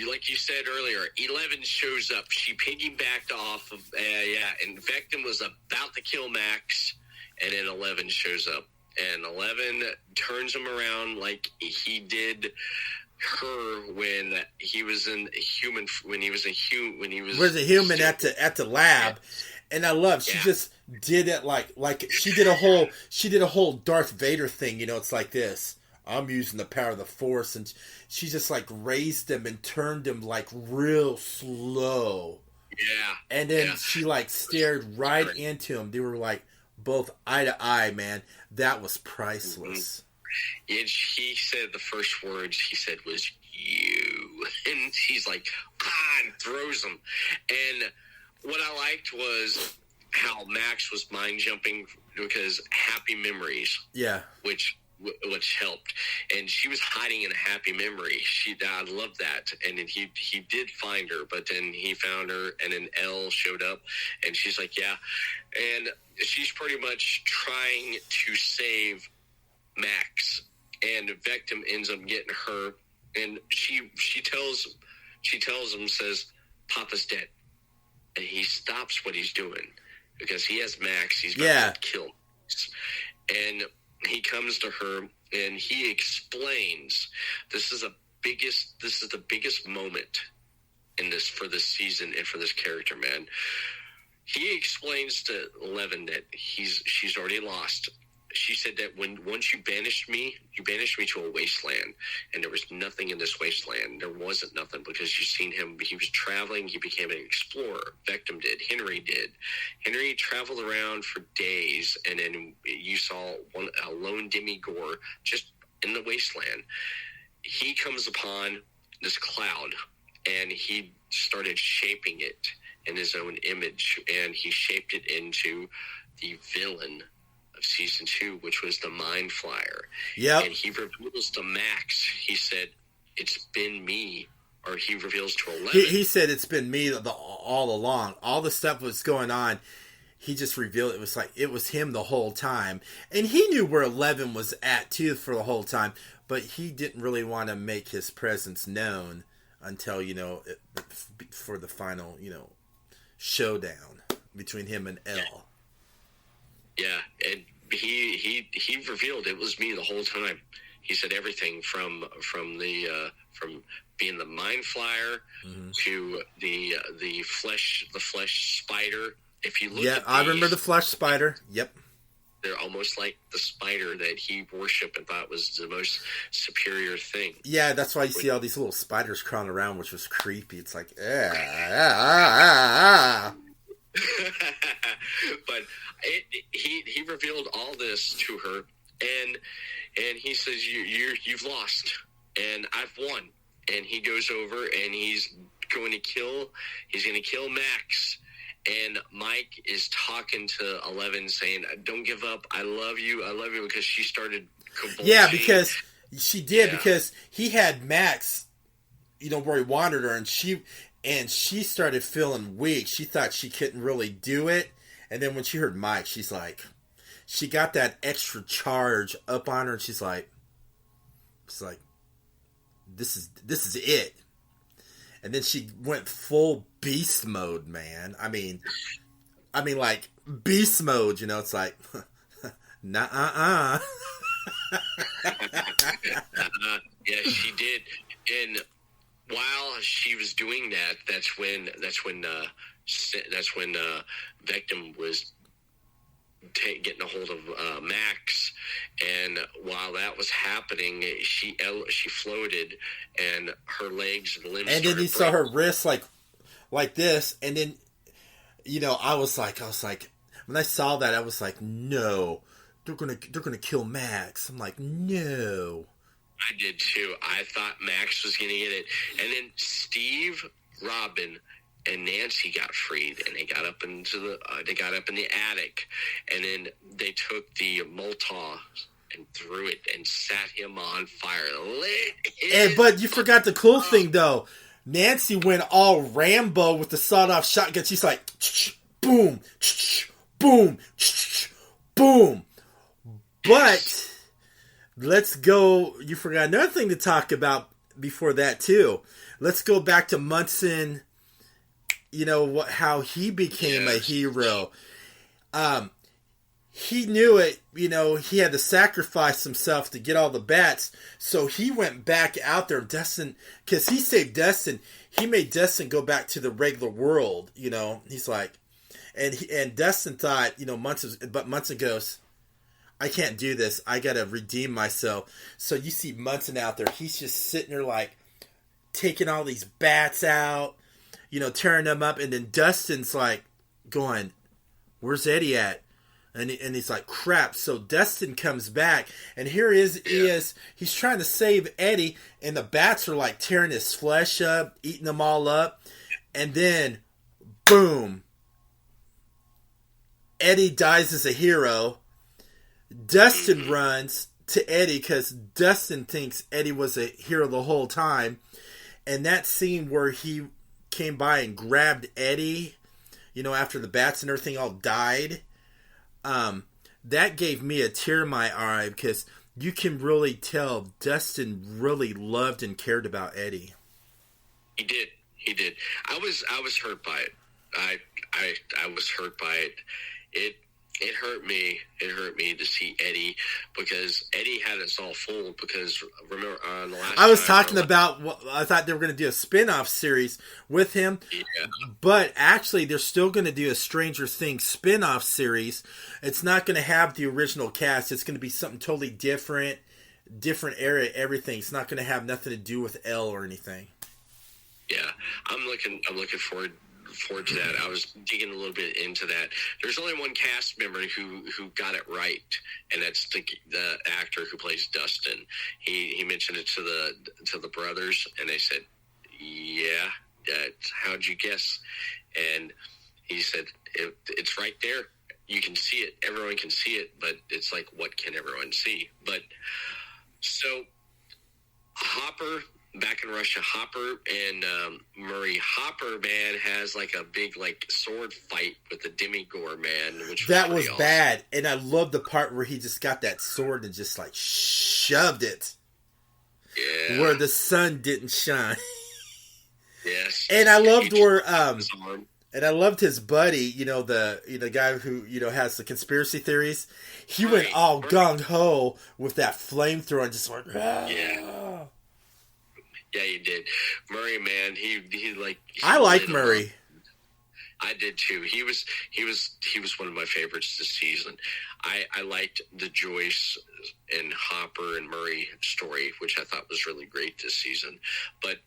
Like you said earlier, 11 shows up. She piggybacked off of, and Vectum was about to kill Max, and then 11 shows up. And 11 turns him around like he did her when he was a human at the lab. And I love she just did it like she did a whole Darth Vader thing, it's like this. I'm using the power of the Force, and she just like raised him and turned him like real slow. Yeah. And then she like stared right into him. They were like both eye to eye, man. That was priceless. Mm-hmm. And he said the first words he said was "you," and he's like, and throws him. And what I liked was how Max was mind jumping because happy memories. Yeah. Which helped, and she was hiding in a happy memory. I loved that, and then he did find her, but then he found her, and then Elle showed up, and she's like, yeah, and she's pretty much trying to save Max, and Vectum ends up getting her, and she tells him, says, Papa's dead, and he stops what he's doing because he has Max. He's about to kill Max. And he comes to her and he explains this is the biggest moment for this season and for this character, man. He explains to 11 that she's already lost. She said that once you banished me to a wasteland, and there was nothing in this wasteland. There wasn't nothing because you've seen him. He was traveling. He became an explorer. Vectum did. Henry did. Henry traveled around for days, and then you saw a lone demigore just in the wasteland. He comes upon this cloud, and he started shaping it in his own image, and he shaped it into the villain of season 2, which was the Mind Flyer. Yeah. And he reveals to Max, he said, it's been me. Or he reveals to 11. He said it's been me all along. All the stuff was going on. He just revealed it was like it was him the whole time. And he knew where 11 was at too for the whole time. But he didn't really want to make his presence known until, for the final, showdown between him and Elle. Yeah, and he revealed it was me the whole time. He said everything from being the Mind Flyer to the flesh spider. If you look, I remember the flesh spider. Yep, they're almost like the spider that he worshipped and thought was the most superior thing. Yeah, that's why you see all these little spiders crawling around, which was creepy. It's like, but he revealed all this to her, and he says you've lost and I've won, and he goes over and he's going to kill Max, and Mike is talking to 11 saying, don't give up, I love you, because she started convulsing. Yeah, because she did, because he had Max, where he wanted her, and she started feeling weak. She thought she couldn't really do it. And then when she heard Mike, she's like, she got that extra charge up on her, and she's like, this is it. And then she went full beast mode, man. I mean, like beast mode. It's like, nah. Yeah, she did, and while she was doing that, that's when Victim was getting a hold of Max, and while that was happening, she floated, and her legs and limbs. And then you saw her wrists like this, and then I was like, when I saw that, I was like, no, they're gonna kill Max. I'm like, no. I did too. I thought Max was gonna get it, and then Steve, Robin, and Nancy got freed, and they got up in the attic, and then they took the Molotov and threw it and set him on fire. But you forgot the cool thing though. Nancy went all Rambo with the sawed-off shotgun. She's like, boom, boom, boom. But let's go. You forgot another thing to talk about before that too. Let's go back to Munson. How he became a hero. He knew it. He had to sacrifice himself to get all the bats. So he went back out there, Dustin, because he saved Dustin. He made Dustin go back to the regular world. He's like, and Dustin thought, Munson goes, I can't do this. I got to redeem myself. So you see Munson out there. He's just sitting there like taking all these bats out, tearing them up. And then Dustin's like going, where's Eddie at? And he's like, crap. So Dustin comes back, and here is he's trying to save Eddie, and the bats are like tearing his flesh up, eating them all up. And then, boom, Eddie dies as a hero. Dustin runs to Eddie because Dustin thinks Eddie was a hero the whole time. And that scene where he came by and grabbed Eddie, after the bats and everything all died, that gave me a tear in my eye because you can really tell Dustin really loved and cared about Eddie. He did. I was hurt by it. I was hurt by it. It hurt me. It hurt me to see Eddie, because Eddie had us all fooled. Because remember on the last, I was talking about. I thought they were going to do a spin-off series with him, but actually they're still going to do a Stranger Things spin-off series. It's not going to have the original cast. It's going to be something totally different area. Everything. It's not going to have nothing to do with Elle or anything. Yeah, I'm looking forward to that. I was digging a little bit into that. There's only one cast member who got it right, and that's the actor who plays Dustin. He mentioned it to the brothers, and they said, "Yeah, how'd you guess?" And he said, "It's right there. You can see it. Everyone can see it, but it's like, what can everyone see?" But so Hopper. Back in Russia, Hopper and Murray. Hopper, man, has like a big sword fight with the Demigore, man. That was awesome. Bad, and I love the part where he just got that sword and just shoved it. Yeah. Where the sun didn't shine. Yes. And I loved and I loved his buddy, the guy who, has the conspiracy theories. He went all gung ho with that flamethrower and just went, yeah. Yeah, he did. Murray, man, he I like Murray. I did too. He was one of my favorites this season. I liked the Joyce and Hopper and Murray story, which I thought was really great this season. But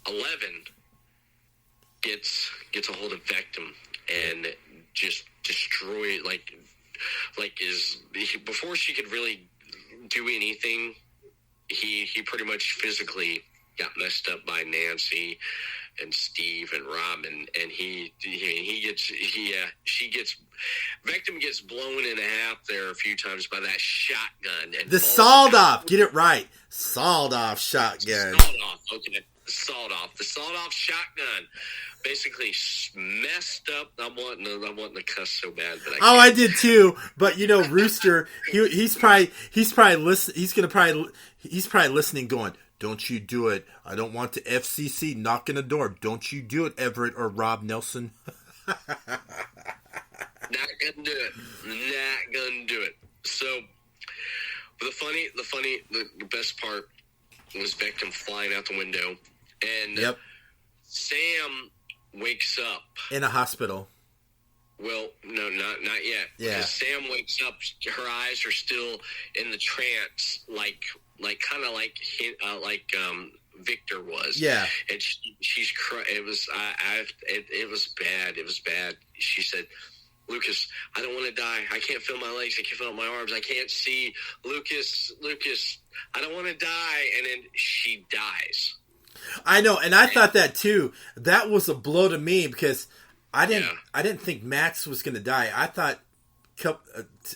11 gets a hold of Victim and just destroy before she could really do anything. He pretty much physically got messed up by Nancy and Steve and Robin, and Victim gets blown in half there a few times by that shotgun. And the sawed-off, get it right, sawed-off shotgun. The sawed-off shotgun. Basically messed up. I'm wanting to cuss so bad, but I can't. I did too. But Rooster, he's probably listening. He's probably listening, going, "Don't you do it? I don't want the FCC knocking the door. Don't you do it, Everett or Rob Nelson." Not gonna do it. So, the best part was victim flying out the window, and Yep. Sam wakes up In a hospital. Well, no, not yet. Yeah. Because Sam wakes up, her eyes are still in the trance, like Victor was. Yeah. And she's crying. It was it was bad. It was bad. She said, "Lucas, I don't want to die. I can't feel my legs. I can't feel my arms. I can't see. Lucas, I don't want to die." And then she dies. I know, and I thought that too. That was a blow to me because I didn't think Max was going to die. I thought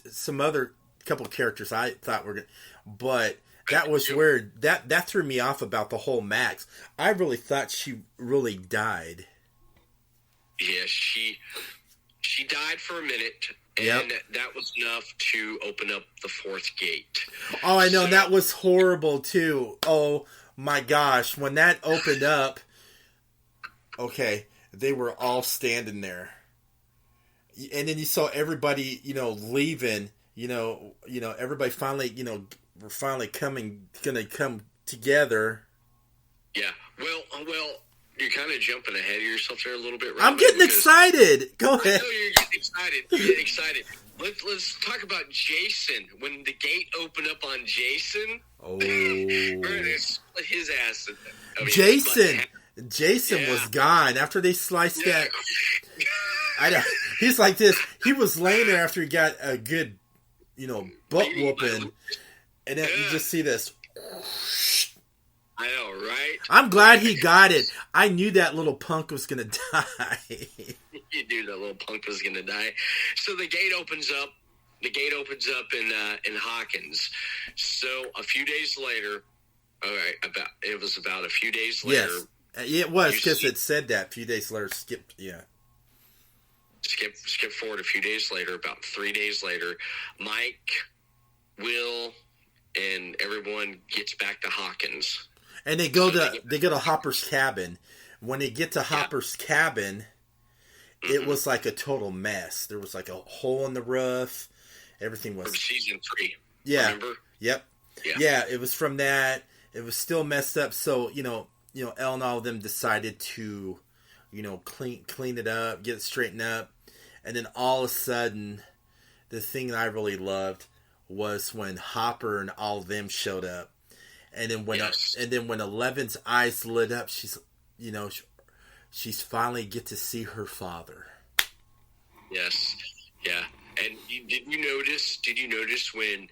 some other couple characters I thought were going, but that was weird. That threw me off about the whole Max. I really thought she really died. Yeah, she died for a minute, and that was enough to open up the fourth gate. Oh, I know, that was horrible too. Oh my gosh, when that opened up, okay, they were all standing there, and then you saw everybody, leaving. Everybody finally, we're finally gonna come together. Yeah. Well, you're kind of jumping ahead of yourself there a little bit. I'm getting excited. Go ahead. I know you're getting excited. You're getting excited. Let's talk about Jason. When the gate opened up on Jason, his ass. Jason was gone after they sliced that. I know. He's like this. He was laying there after he got a good, butt whooping, and then you just see this. I know, right? I'm glad he got it. I knew that little punk was gonna die. You knew that little punk was gonna die. So the gate opens up. The gate opens up in Hawkins. So a few days later, it was about a few days later. Yes, it was because it said that. A few days later, skip forward a few days later. About 3 days later, Mike, Will, and everyone gets back to Hawkins. And they go to Hopper's cabin. When they get to Hopper's cabin, it was like a total mess. There was like a hole in the roof. Everything was from season 3. Yeah. Remember? Yep. Yeah. It was from that. It was still messed up. So Elle and all of them decided to, clean it up, get it straightened up, and then all of a sudden, the thing that I really loved was when Hopper and all of them showed up. And then when Eleven's eyes lit up, she's finally get to see her father. Yes, yeah. And did you notice when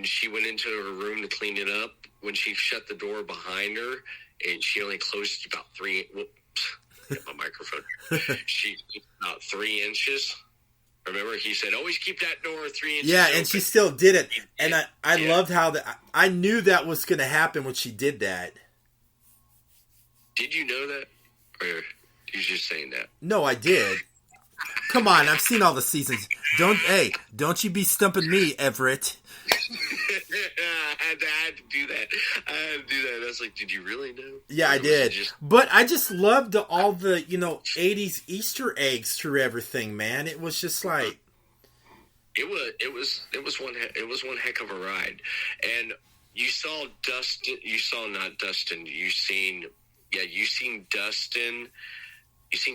she went into her room to clean it up, when she shut the door behind her and she only closed it about 3? Hit my microphone. She about 3 inches. Remember, he said, "Always keep that door 3 inches." Yeah, open. and she still did it. And I loved how I knew that was going to happen when she did that. Did you know that? Or you just saying that? No, I did. Come on, I've seen all the seasons. Don't you be stumping me, Everett. I had to do that. I was like, did you really know? Yeah, I did. But I just loved all the, 80s Easter eggs through everything, man. It was just like it was one heck of a ride. And you saw Dustin, you seen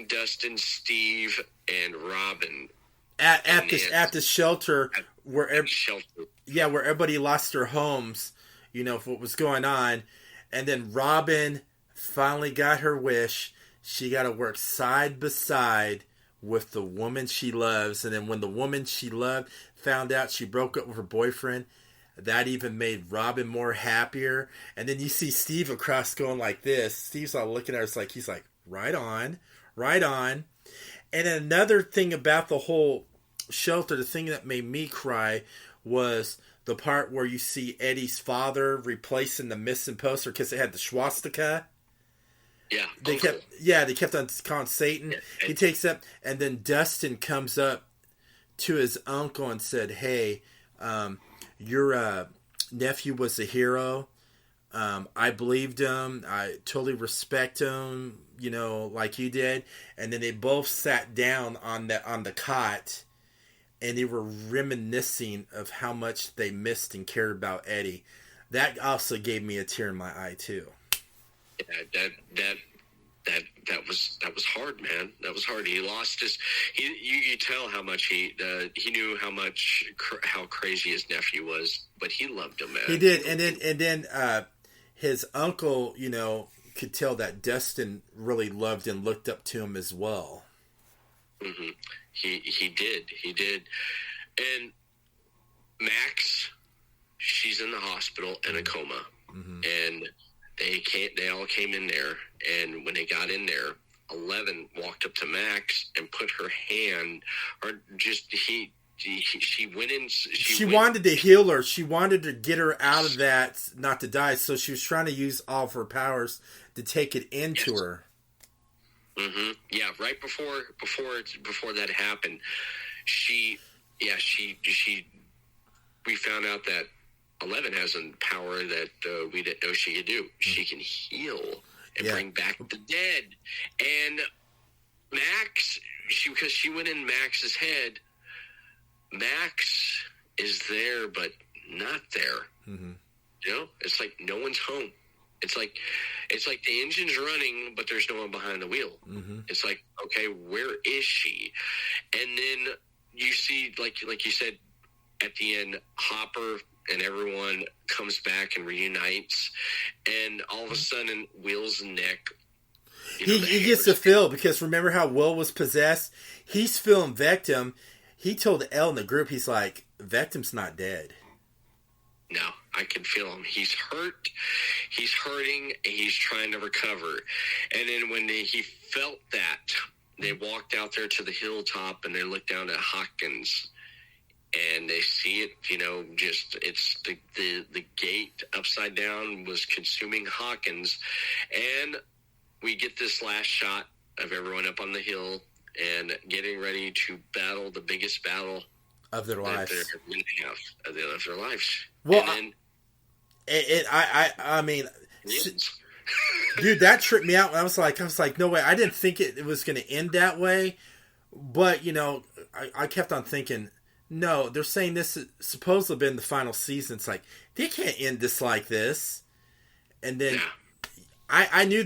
Dustin, Steve, and Robin at the shelter where everybody lost their homes, for what was going on. And then Robin finally got her wish. She got to work side by side with the woman she loves. And then when the woman she loved found out she broke up with her boyfriend, that even made Robin more happier. And then you see Steve across going like this. Steve's all looking at us like, he's like, right on. And another thing about the whole shelter, the thing that made me cry was the part where you see Eddie's father replacing the missing poster because it had the swastika. Yeah, they kept on calling Satan. Yeah. He takes up, and then Dustin comes up to his uncle and said, "Hey, your nephew was a hero. I believed him. I totally respect him, like you did." And then they both sat down on the cot, and they were reminiscing of how much they missed and cared about Eddie. That also gave me a tear in my eye too. Yeah, that was hard, man. That was hard. He lost his. You tell how much he knew how crazy his nephew was, but he loved him, man. He did, and then his uncle, could tell that Dustin really loved and looked up to him as well. Mm-hmm. He did, and Max, she's in the hospital in a coma, and they all came in there, and when they got in there, 11 walked up to Max and put her hand, or just she went in. She wanted to heal her. She wanted to get her out of that, not to die. So she was trying to use all of her powers to take it into her. Mm-hmm. Yeah, right before that happened, we found out that 11 has a power that we didn't know she could do. She can heal and bring back the dead. And Max, because she went in Max's head, Max is there, but not there. Mm-hmm. It's like no one's home. It's like the engine's running, but there's no one behind the wheel. Mm-hmm. It's like, okay, where is she? And then you see, like you said, at the end, Hopper and everyone comes back and reunites, and all of a sudden, Will's neck. He gets to feel, because remember how Will was possessed? He's feeling Vectum. He told Elle in the group, he's like, Vectum's not dead. No, I can feel him. He's hurt. He's hurting. And he's trying to recover. And then when he felt that, they walked out there to the hilltop and they looked down at Hawkins. And they see it, it's the gate upside down was consuming Hawkins. And we get this last shot of everyone up on the hill and getting ready to battle the biggest battle of their lives. Of their lives. Well, and then, I mean, dude, that tripped me out. I was like, no way. I didn't think it was going to end that way. But, I kept on thinking, no, they're saying this is supposed to have been the final season. It's like, they can't end this like this. And then I knew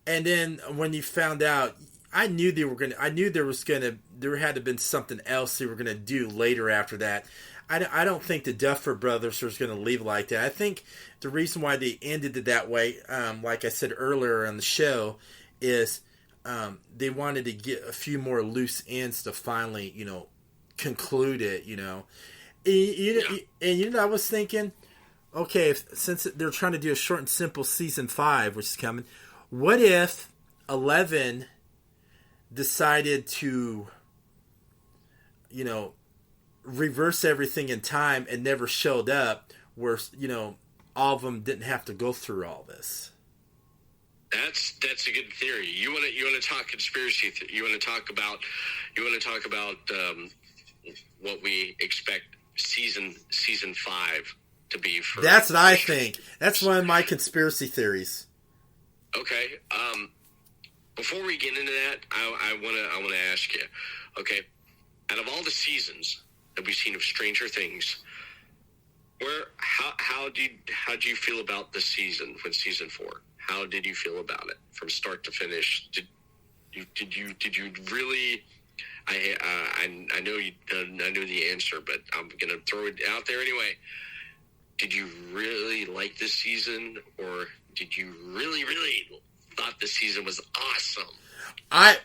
and then when you found out, I knew there had to have been something else they were going to do later after that. I don't think the Duffer Brothers was going to leave it like that. I think the reason why they ended it that way, like I said earlier on the show, is they wanted to get a few more loose ends to finally, conclude it, And I was thinking, okay, since they're trying to do a short and simple season 5, which is coming, what if 11 decided to, reverse everything in time and never showed up, where all of them didn't have to go through all this? That's a good theory. You want to talk conspiracy? You want to talk about what we expect season 5 to be for? That's what I think. That's one of my conspiracy theories. Okay. Before we get into that, I want to ask you. Okay, out of all the seasons that we've seen of Stranger Things, how did you feel about the season with season 4? How did you feel about it from start to finish? Did you really? I know I know the answer, but I'm gonna throw it out there anyway. Did you really like this season, or did you really thought this season was awesome? I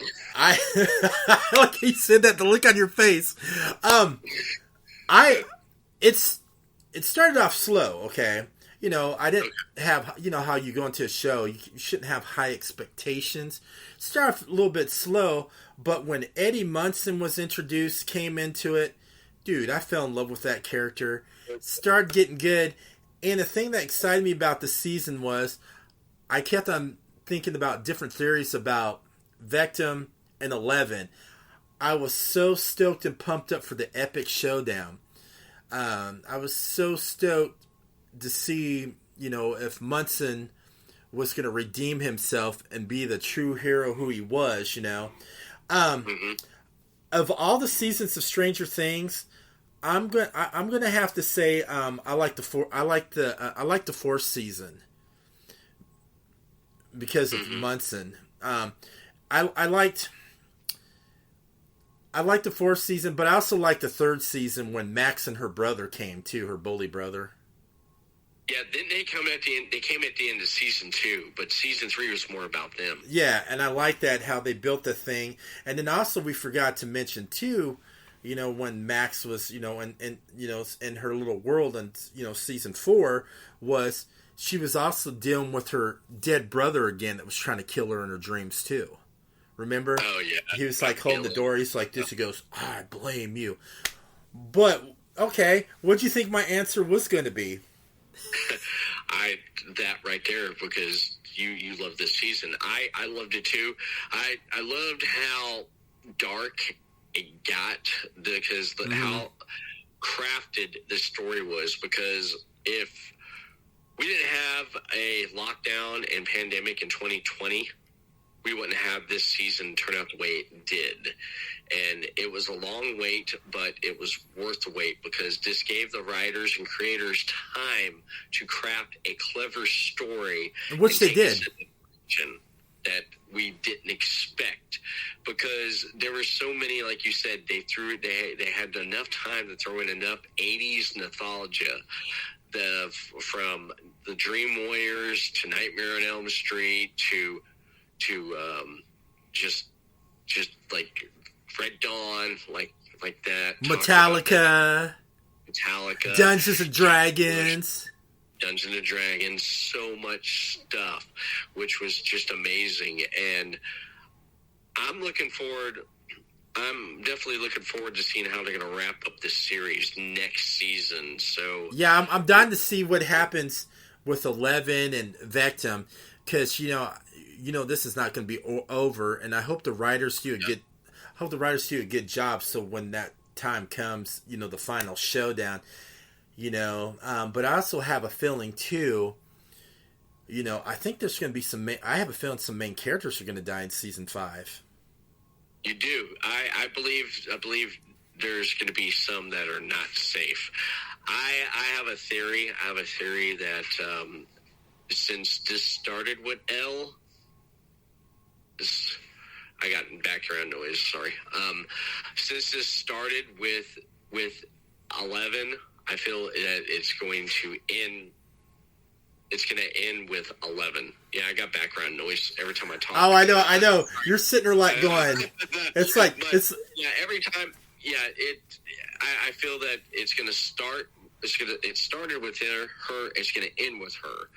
like you said that, the look on your face. It started off slow, okay? I didn't have, how you go into a show, you shouldn't have high expectations. Start off a little bit slow, but when Eddie Munson was introduced, came into it, dude, I fell in love with that character. Started getting good. And the thing that excited me about the season was I kept on thinking about different theories about Vectum and 11. I was so stoked and pumped up for the epic showdown. I was so stoked to see, if Munson was going to redeem himself and be the true hero who he was, Of all the seasons of Stranger Things, I'm gonna have to say I like the fourth season because of Munson. I liked the fourth season, but I also liked the third season when Max and her brother came too, her bully brother. Yeah, then they come at the end. They came at the end of season 2, but season 3 was more about them. Yeah, and I like that how they built the thing, and then also we forgot to mention too, when Max was, in her little world, and season 4 was she was also dealing with her dead brother again that was trying to kill her in her dreams too. Remember? Oh yeah. He was like holding the door. He's like this. He goes, "I blame you." But okay, what do you think my answer was going to be? That right there, because you love this season. I loved it too. I loved how dark it got because how crafted the story was. Because if we didn't have a lockdown and pandemic in 2020, we wouldn't have this season turn out the way it did. And it was a long wait, but it was worth the wait because this gave the writers and creators time to craft a clever story. Which they did. That we didn't expect, because there were so many, like you said, they had enough time to throw in enough 80s nostalgia. From the Dream Warriors to Nightmare on Elm Street to just like Red Dawn, like that. Metallica, Dungeons and Dragons, so much stuff, which was just amazing. And I'm definitely looking forward to seeing how they're going to wrap up this series next season. So yeah, I'm dying to see what happens with 11 and Victim, because this is not going to be over, and I hope the writers do a good job. So when that time comes, the final showdown, but I also have a feeling too. I think there's going to be I have a feeling some main characters are going to die in season 5. You do. I believe there's going to be some that are not safe. I have a theory. That since this started with L. I got background noise. Sorry. Since this started with 11, I feel that it's going to end. It's going to end with 11. Yeah, I got background noise every time I talk. Oh, I know. You're sitting there like going. It's like it's. Yeah, every time. Yeah, I feel that it's going to start. It started with her. It's going to end with her.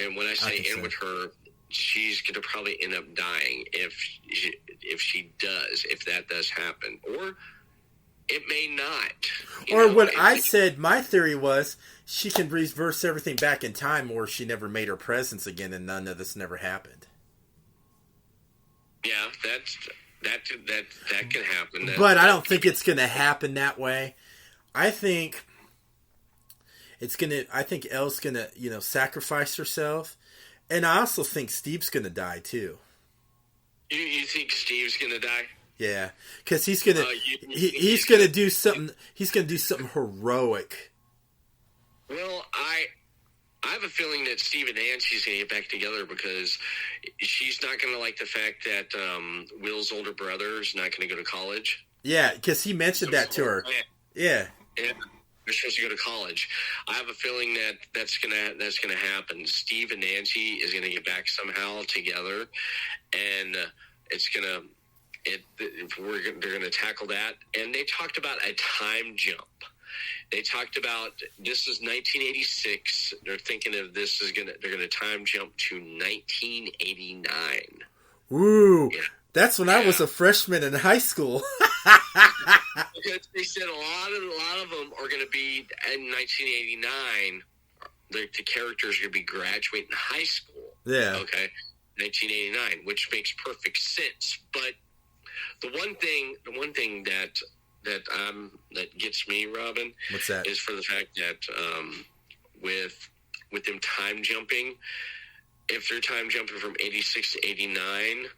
And when I say end with her, she's going to probably end up dying if that does happen, or it may not. Or what I said, my theory was she can reverse everything back in time, or she never made her presence again, and none of this never happened. Yeah, that can happen. But I don't think it's going to happen that way. I think Elle's going to, sacrifice herself. And I also think Steve's going to die too. You think Steve's going to die? Yeah, because he's going to he's going to do something. He's going to do something heroic. Well, I have a feeling that Steve and Nancy's going to get back together, because she's not going to like the fact that Will's older brother is not going to go to college. Yeah, because he mentioned that to her. Yeah. They're supposed to go to college. I have a feling that that's gonna happen. Steve and Nancy is gonna get back somehow together, and they're gonna tackle that. And they talked about a time jump. They talked about this is 1986. They're thinking of they're gonna time jump to 1989. Woo! Yeah. That's when I was a freshman in high school. Because they said a lot of them are going to be in 1989. The characters are going to be graduating high school. Yeah. Okay. 1989, which makes perfect sense. But the one thing that gets me, Robin, what's that? Is for the fact that with them time jumping, if they're time jumping from 86 to 89.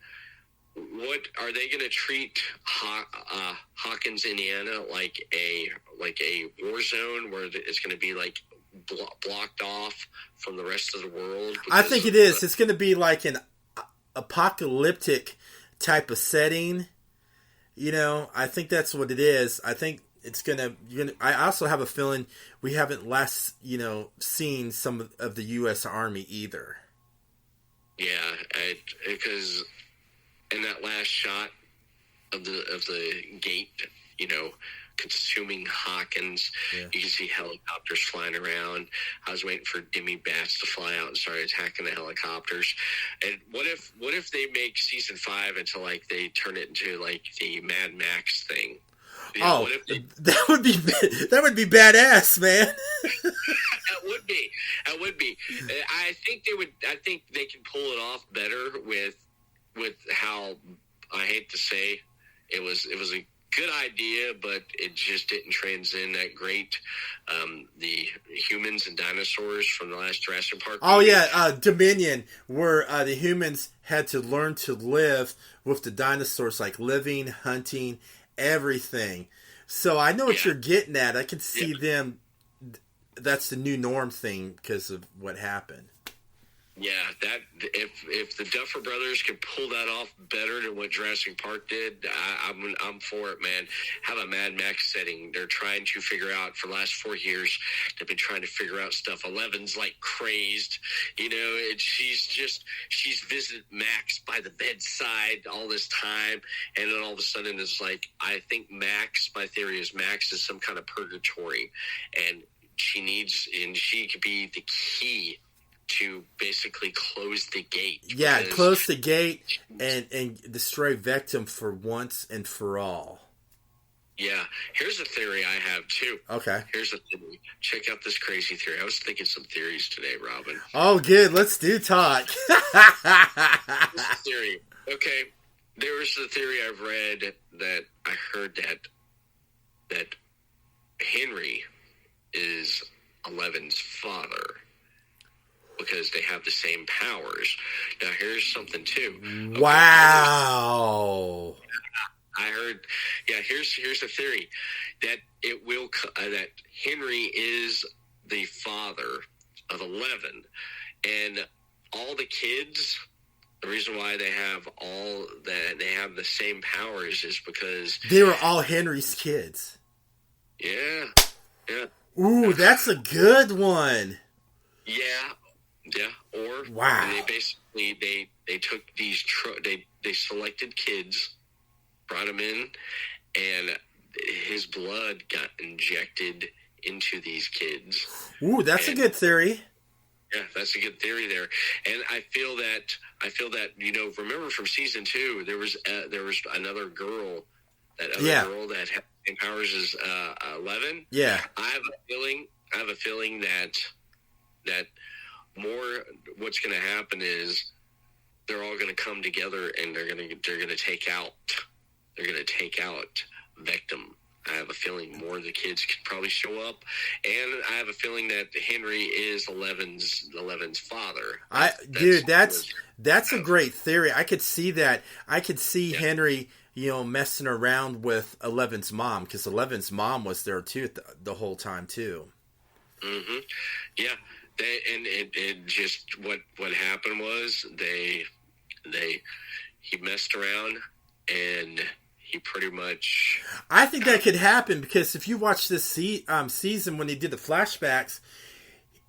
What are they going to treat Hawkeye Hawkins, Indiana, like a war zone where it's going to be like blocked off from the rest of the world? I think it is. It's going to be like an apocalyptic type of setting. I think that's what it is. I think it's gonna. I also have a feeling we haven't seen some of the U.S. Army either. Yeah, because in that last shot of the gate, consuming Hawkins, you can see helicopters flying around. I was waiting for Demi Bats to fly out and start attacking the helicopters. And what if they make season 5 into like they turn it into like the Mad Max thing? That would be badass, man. That would be. I think they can pull it off better with how, I hate to say, it was a good idea, but it just didn't transcend that great. The humans and dinosaurs from the last Jurassic Park movie. Oh yeah, Dominion, where the humans had to learn to live with the dinosaurs, like living, hunting, everything. So I know what you're getting at. I can see them. That's the new norm thing because of what happened. Yeah, that if the Duffer Brothers could pull that off better than what Jurassic Park did, I'm for it, man. Have a Mad Max setting. They're trying to figure out for the last 4 years. They've been trying to figure out stuff. Eleven's like crazed, and she's visited Max by the bedside all this time, and then all of a sudden it's like, I think Max. My theory is Max is some kind of purgatory, and she could be the key to basically close the gate. Yeah, close the gate and destroy Vectum for once and for all. Yeah, here's a theory I have too. Okay. Here's a theory. Check out this crazy theory. I was thinking some theories today, Robin. Oh, good. Let's do talk. This theory. Okay, there was a theory I've read that I heard that Henry is Eleven's father, because they have the same powers. Now, here's something too. Okay, wow. I heard. Yeah, here's a theory that that Henry is the father of 11, and all the kids. The reason why they have the same powers is because they were all Henry's kids. Yeah. Ooh, that's a good one. Yeah. Or wow. They basically they took these they selected kids, brought them in, and his blood got injected into these kids. Ooh, that's a good theory. Yeah, that's a good theory there. And I feel that remember from season 2 there was another girl, girl that had the same powers as 11. Yeah. I have a feeling that more what's going to happen is they're all going to come together and they're going to take out Vectum. I have a feeling more of the kids could probably show up, and I have a feeling that Henry is 11's father. That's a great theory. I could see that. I could see Henry, messing around with 11's mom, because 11's mom was there too the whole time too. Mm-hmm. Yeah. It just what happened was he messed around and he pretty much. I think that could happen because if you watch this season when he did the flashbacks,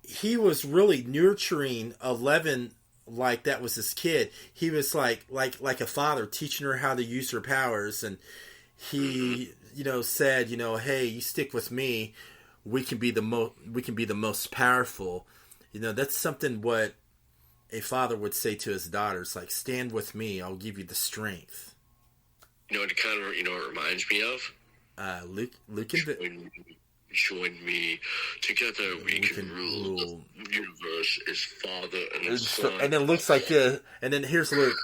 he was really nurturing 11 like that was his kid. He was like a father teaching her how to use her powers, and he said hey, you stick with me, we can be the most powerful. That's something what a father would say to his daughters, like, stand with me, I'll give you the strength. What it kind of it reminds me of? Luke and Join me together. We can rule the universe as father and son. And then Luke's like this, and then here's Luke.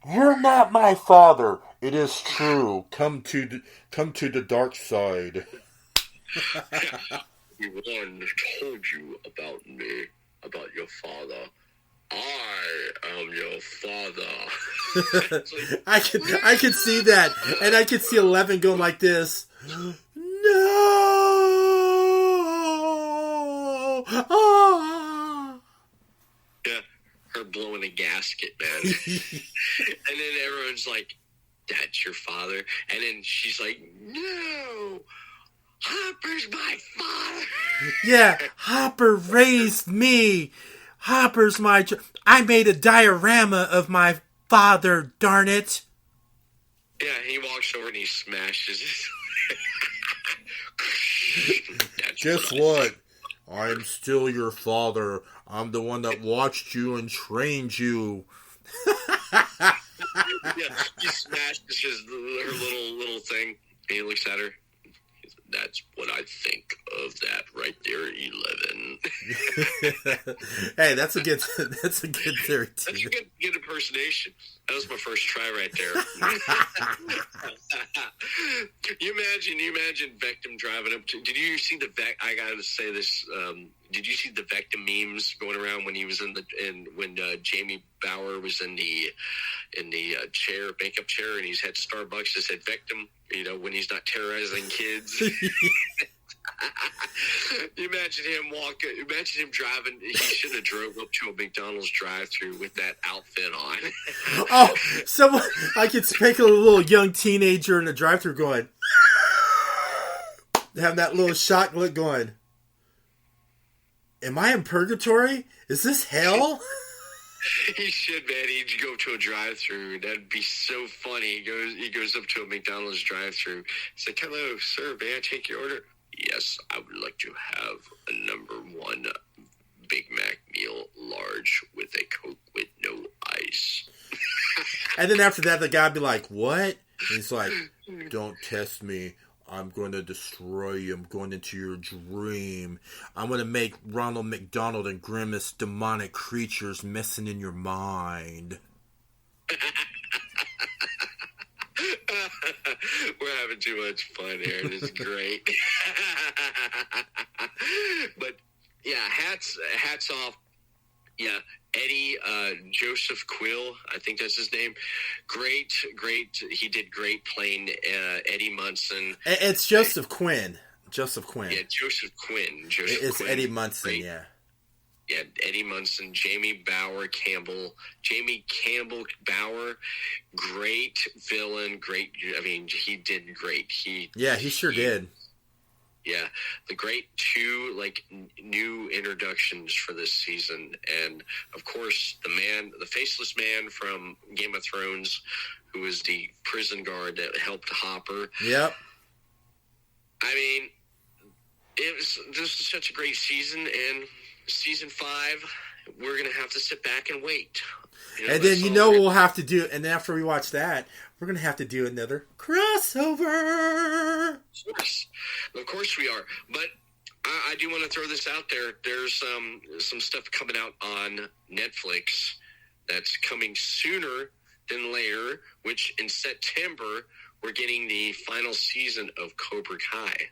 You're not my father. It is true. Come to the dark side. Everyone told you about me, about your father. I am your father. I can see that, and I can see 11 going like this. No. Ah. Yeah, her blowing a gasket, man. And then everyone's like, "That's your father," and then she's like, "No, Hopper's my father." Yeah, Hopper raised me. Hopper's my... I made a diorama of my father, darn it. Yeah, he walks over and he smashes it. Guess what? I'm still your father. I'm the one that watched you and trained you. Yeah, he smashes her little thing. And he looks at her. That's what I think of that right there, 11. Hey, that's a good theory too. That's a good impersonation. That was my first try right there. You imagine Vectum driving up to... Did you see the I gotta say this. Did you see the Vectum memes going around when he was when Jamie Bauer was in the makeup chair, and he's had Starbucks that said Vectum, when he's not terrorizing kids. You imagine him driving. He should have drove up to a McDonald's drive-thru with that outfit on. Oh, someone, I could make a little young teenager in a drive-thru going, have that little shot look going, am I in purgatory? Is this hell? He should, man. He'd go to a drive-thru. That'd be so funny. He goes up to a McDonald's drive-thru. He's like, "Hello, sir. May I take your order?" "Yes, I would like to have a number 1 Big Mac meal, large, with a Coke with no ice." And then after that, the guy would be like, "What?" And he's like, "Don't test me. I'm going to destroy you. I'm going into your dream. I'm going to make Ronald McDonald and Grimace demonic creatures messing in your mind." We're having too much fun here. This is great. But yeah, hats off. Yeah, Eddie Joseph Quill, I think that's his name. Great. He did great playing Eddie Munson. It's Joseph Quinn. Joseph Quinn. Yeah, Joseph Quinn. It's Quinn. Eddie Munson. Great. Yeah. Yeah, Eddie Munson, Jamie Campbell Bauer, great villain, great. I mean, he did great. He sure did. Yeah, the great 2 new introductions for this season, and of course the faceless man from Game of Thrones, who was the prison guard that helped Hopper. Yep. I mean, this was such a great season, and season 5, we're gonna have to sit back and wait. And then we'll have to do, and after we watch that, we're gonna have to do another crossover. Of course we are. But I do want to throw this out there. There's some stuff coming out on Netflix that's coming sooner than later, which in September we're getting the final season of Cobra Kai.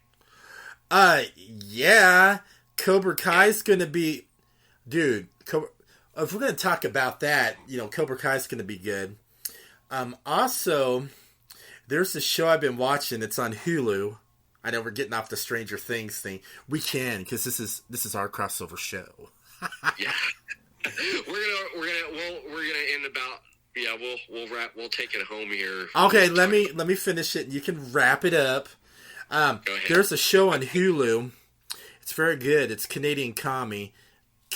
Yeah. Cobra Kai's gonna be, dude. If we're gonna talk about that, Cobra Kai's gonna be good. Also, there's a show I've been watching. It's on Hulu. I know we're getting off the Stranger Things thing. We can, because this is our crossover show. Yeah, we're gonna end about. Yeah, we'll take it home here. Okay, let me finish it, and you can wrap it up. Go ahead. There's a show on Hulu. It's very good. It's Canadian comedy.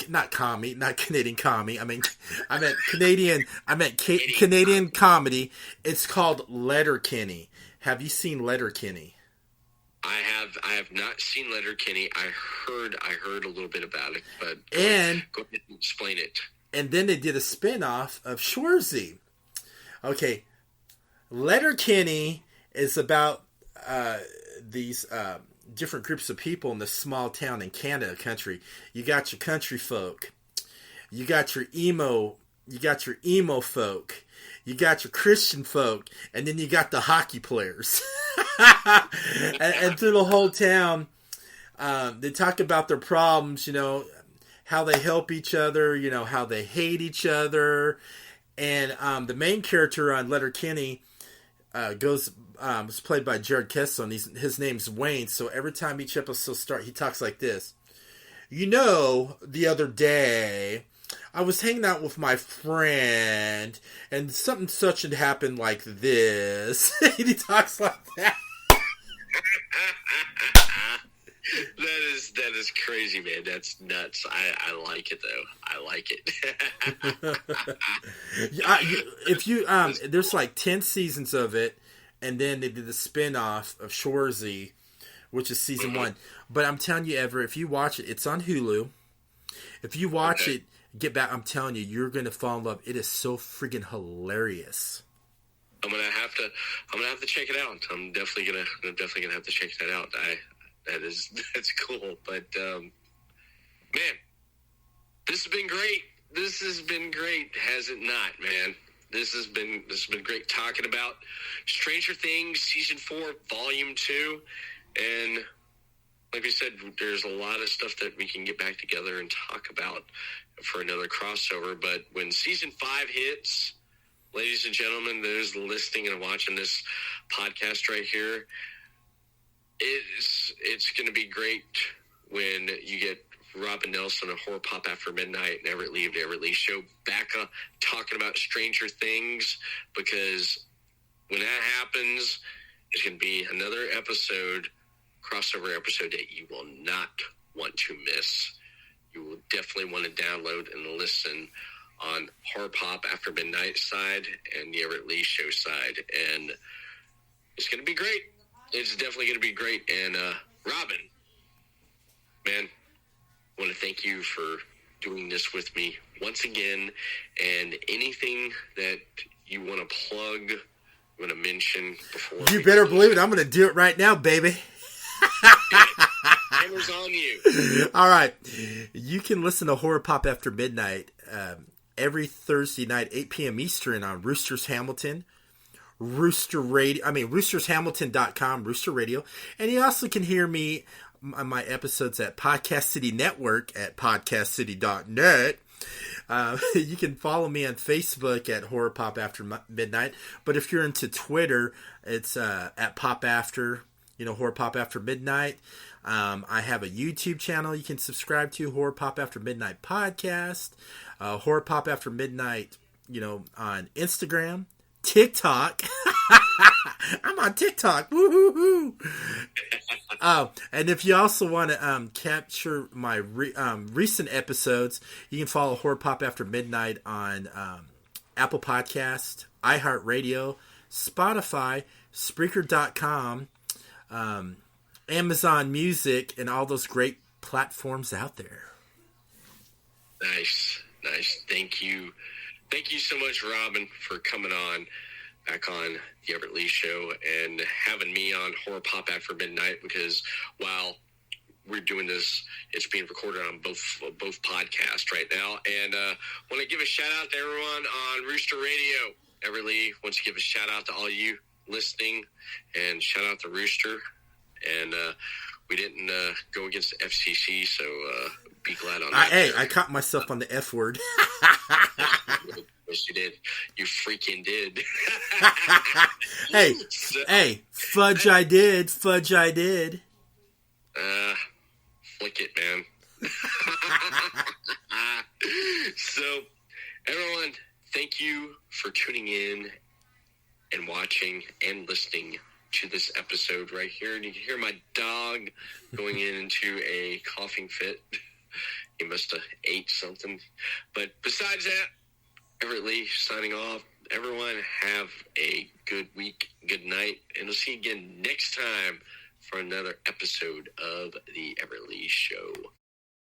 Not Canadian comedy. I meant Canadian. Canadian comedy. It's called Letterkenny. Have you seen Letterkenny? I have not seen Letterkenny. I heard a little bit about it, but go ahead and explain it. And then they did a spin-off of Schwarzy. Okay, Letterkenny is about these different groups of people in this small town in Canada country. You got your country folk, you got your emo folk, you got your Christian folk, and then you got the hockey players. and through the whole town, they talk about their problems, how they help each other, how they hate each other. And the main character on Letterkenny was played by Jared Kessler, and his name's Wayne. So every time each episode starts, he talks like this. The other day, I was hanging out with my friend, and something such had happened like this. And he talks like that. That is crazy, man. That's nuts. I like it though. I like it. If you there's like 10 seasons of it, and then they did the spin-off of Shoresy, which is season 1. But I'm telling you, Everett, if you watch it, it's on Hulu. If you watch it, get back. I'm telling you, you're gonna fall in love. It is so freaking hilarious. I'm gonna have to check it out. I'm definitely gonna have to check that out. That's cool. But man, this has been great. This has been great, has it not, man? This has been great talking about Stranger Things season 4, volume 2, and like we said, there's a lot of stuff that we can get back together and talk about for another crossover. But when season 5 hits, ladies and gentlemen, those listening and watching this podcast right here, it's going to be great when you get Robin Nelson of Horror Pop After Midnight and Everett Lee of the Everett Lee Show back talking about Stranger Things, because when that happens, it's going to be another crossover episode that you will not want to miss. You will definitely want to download and listen on Horror Pop After Midnight side and the Everett Lee Show side, and it's going to be great. It's definitely going to be great. And Robin, man, I want to thank you for doing this with me once again. And anything that you want to plug, you want to mention before? You better believe it. I'm going to do it right now, baby. Camera's on you. All right. You can listen to Horror Pop After Midnight every Thursday night, 8 p.m. Eastern on Roosters Hamilton. Roostershamilton.com, Rooster Radio. And you also can hear me on my episodes at Podcast City Network at podcastcity.net. You can follow me on Facebook at Horror Pop After Midnight. But if you're into Twitter, it's at Pop After, Horror Pop After Midnight. I have a YouTube channel you can subscribe to, Horror Pop After Midnight Podcast. Horror Pop After Midnight, on Instagram. TikTok. I'm on TikTok. Woo-hoo-hoo. And if you also want to capture my recent episodes, you can follow Horror Pop After Midnight on Apple Podcast, iHeartRadio, Spotify, Spreaker.com, Amazon Music, and all those great platforms out there. Nice. Thank you. Thank you so much, Robin, for coming back on the Everett Lee Show and having me on Horror Pop After Midnight, because while we're doing this, it's being recorded on both podcasts right now. And want to give a shout out to everyone on Rooster Radio. Everett Lee wants to give a shout out to all you listening, and shout out to Rooster. And we didn't go against the FCC, so be glad on that. Hey, I caught myself on the F word. Yes, you did. You freaking did. Hey, fudge I did. Flick it, man. So, everyone, thank you for tuning in and watching and listening to this episode right here. And you can hear my dog going into a coughing fit. He must have ate something. But besides that, Everett Lee signing off. Everyone have a good week, good night, and we'll see you again next time for another episode of the Everett Lee Show.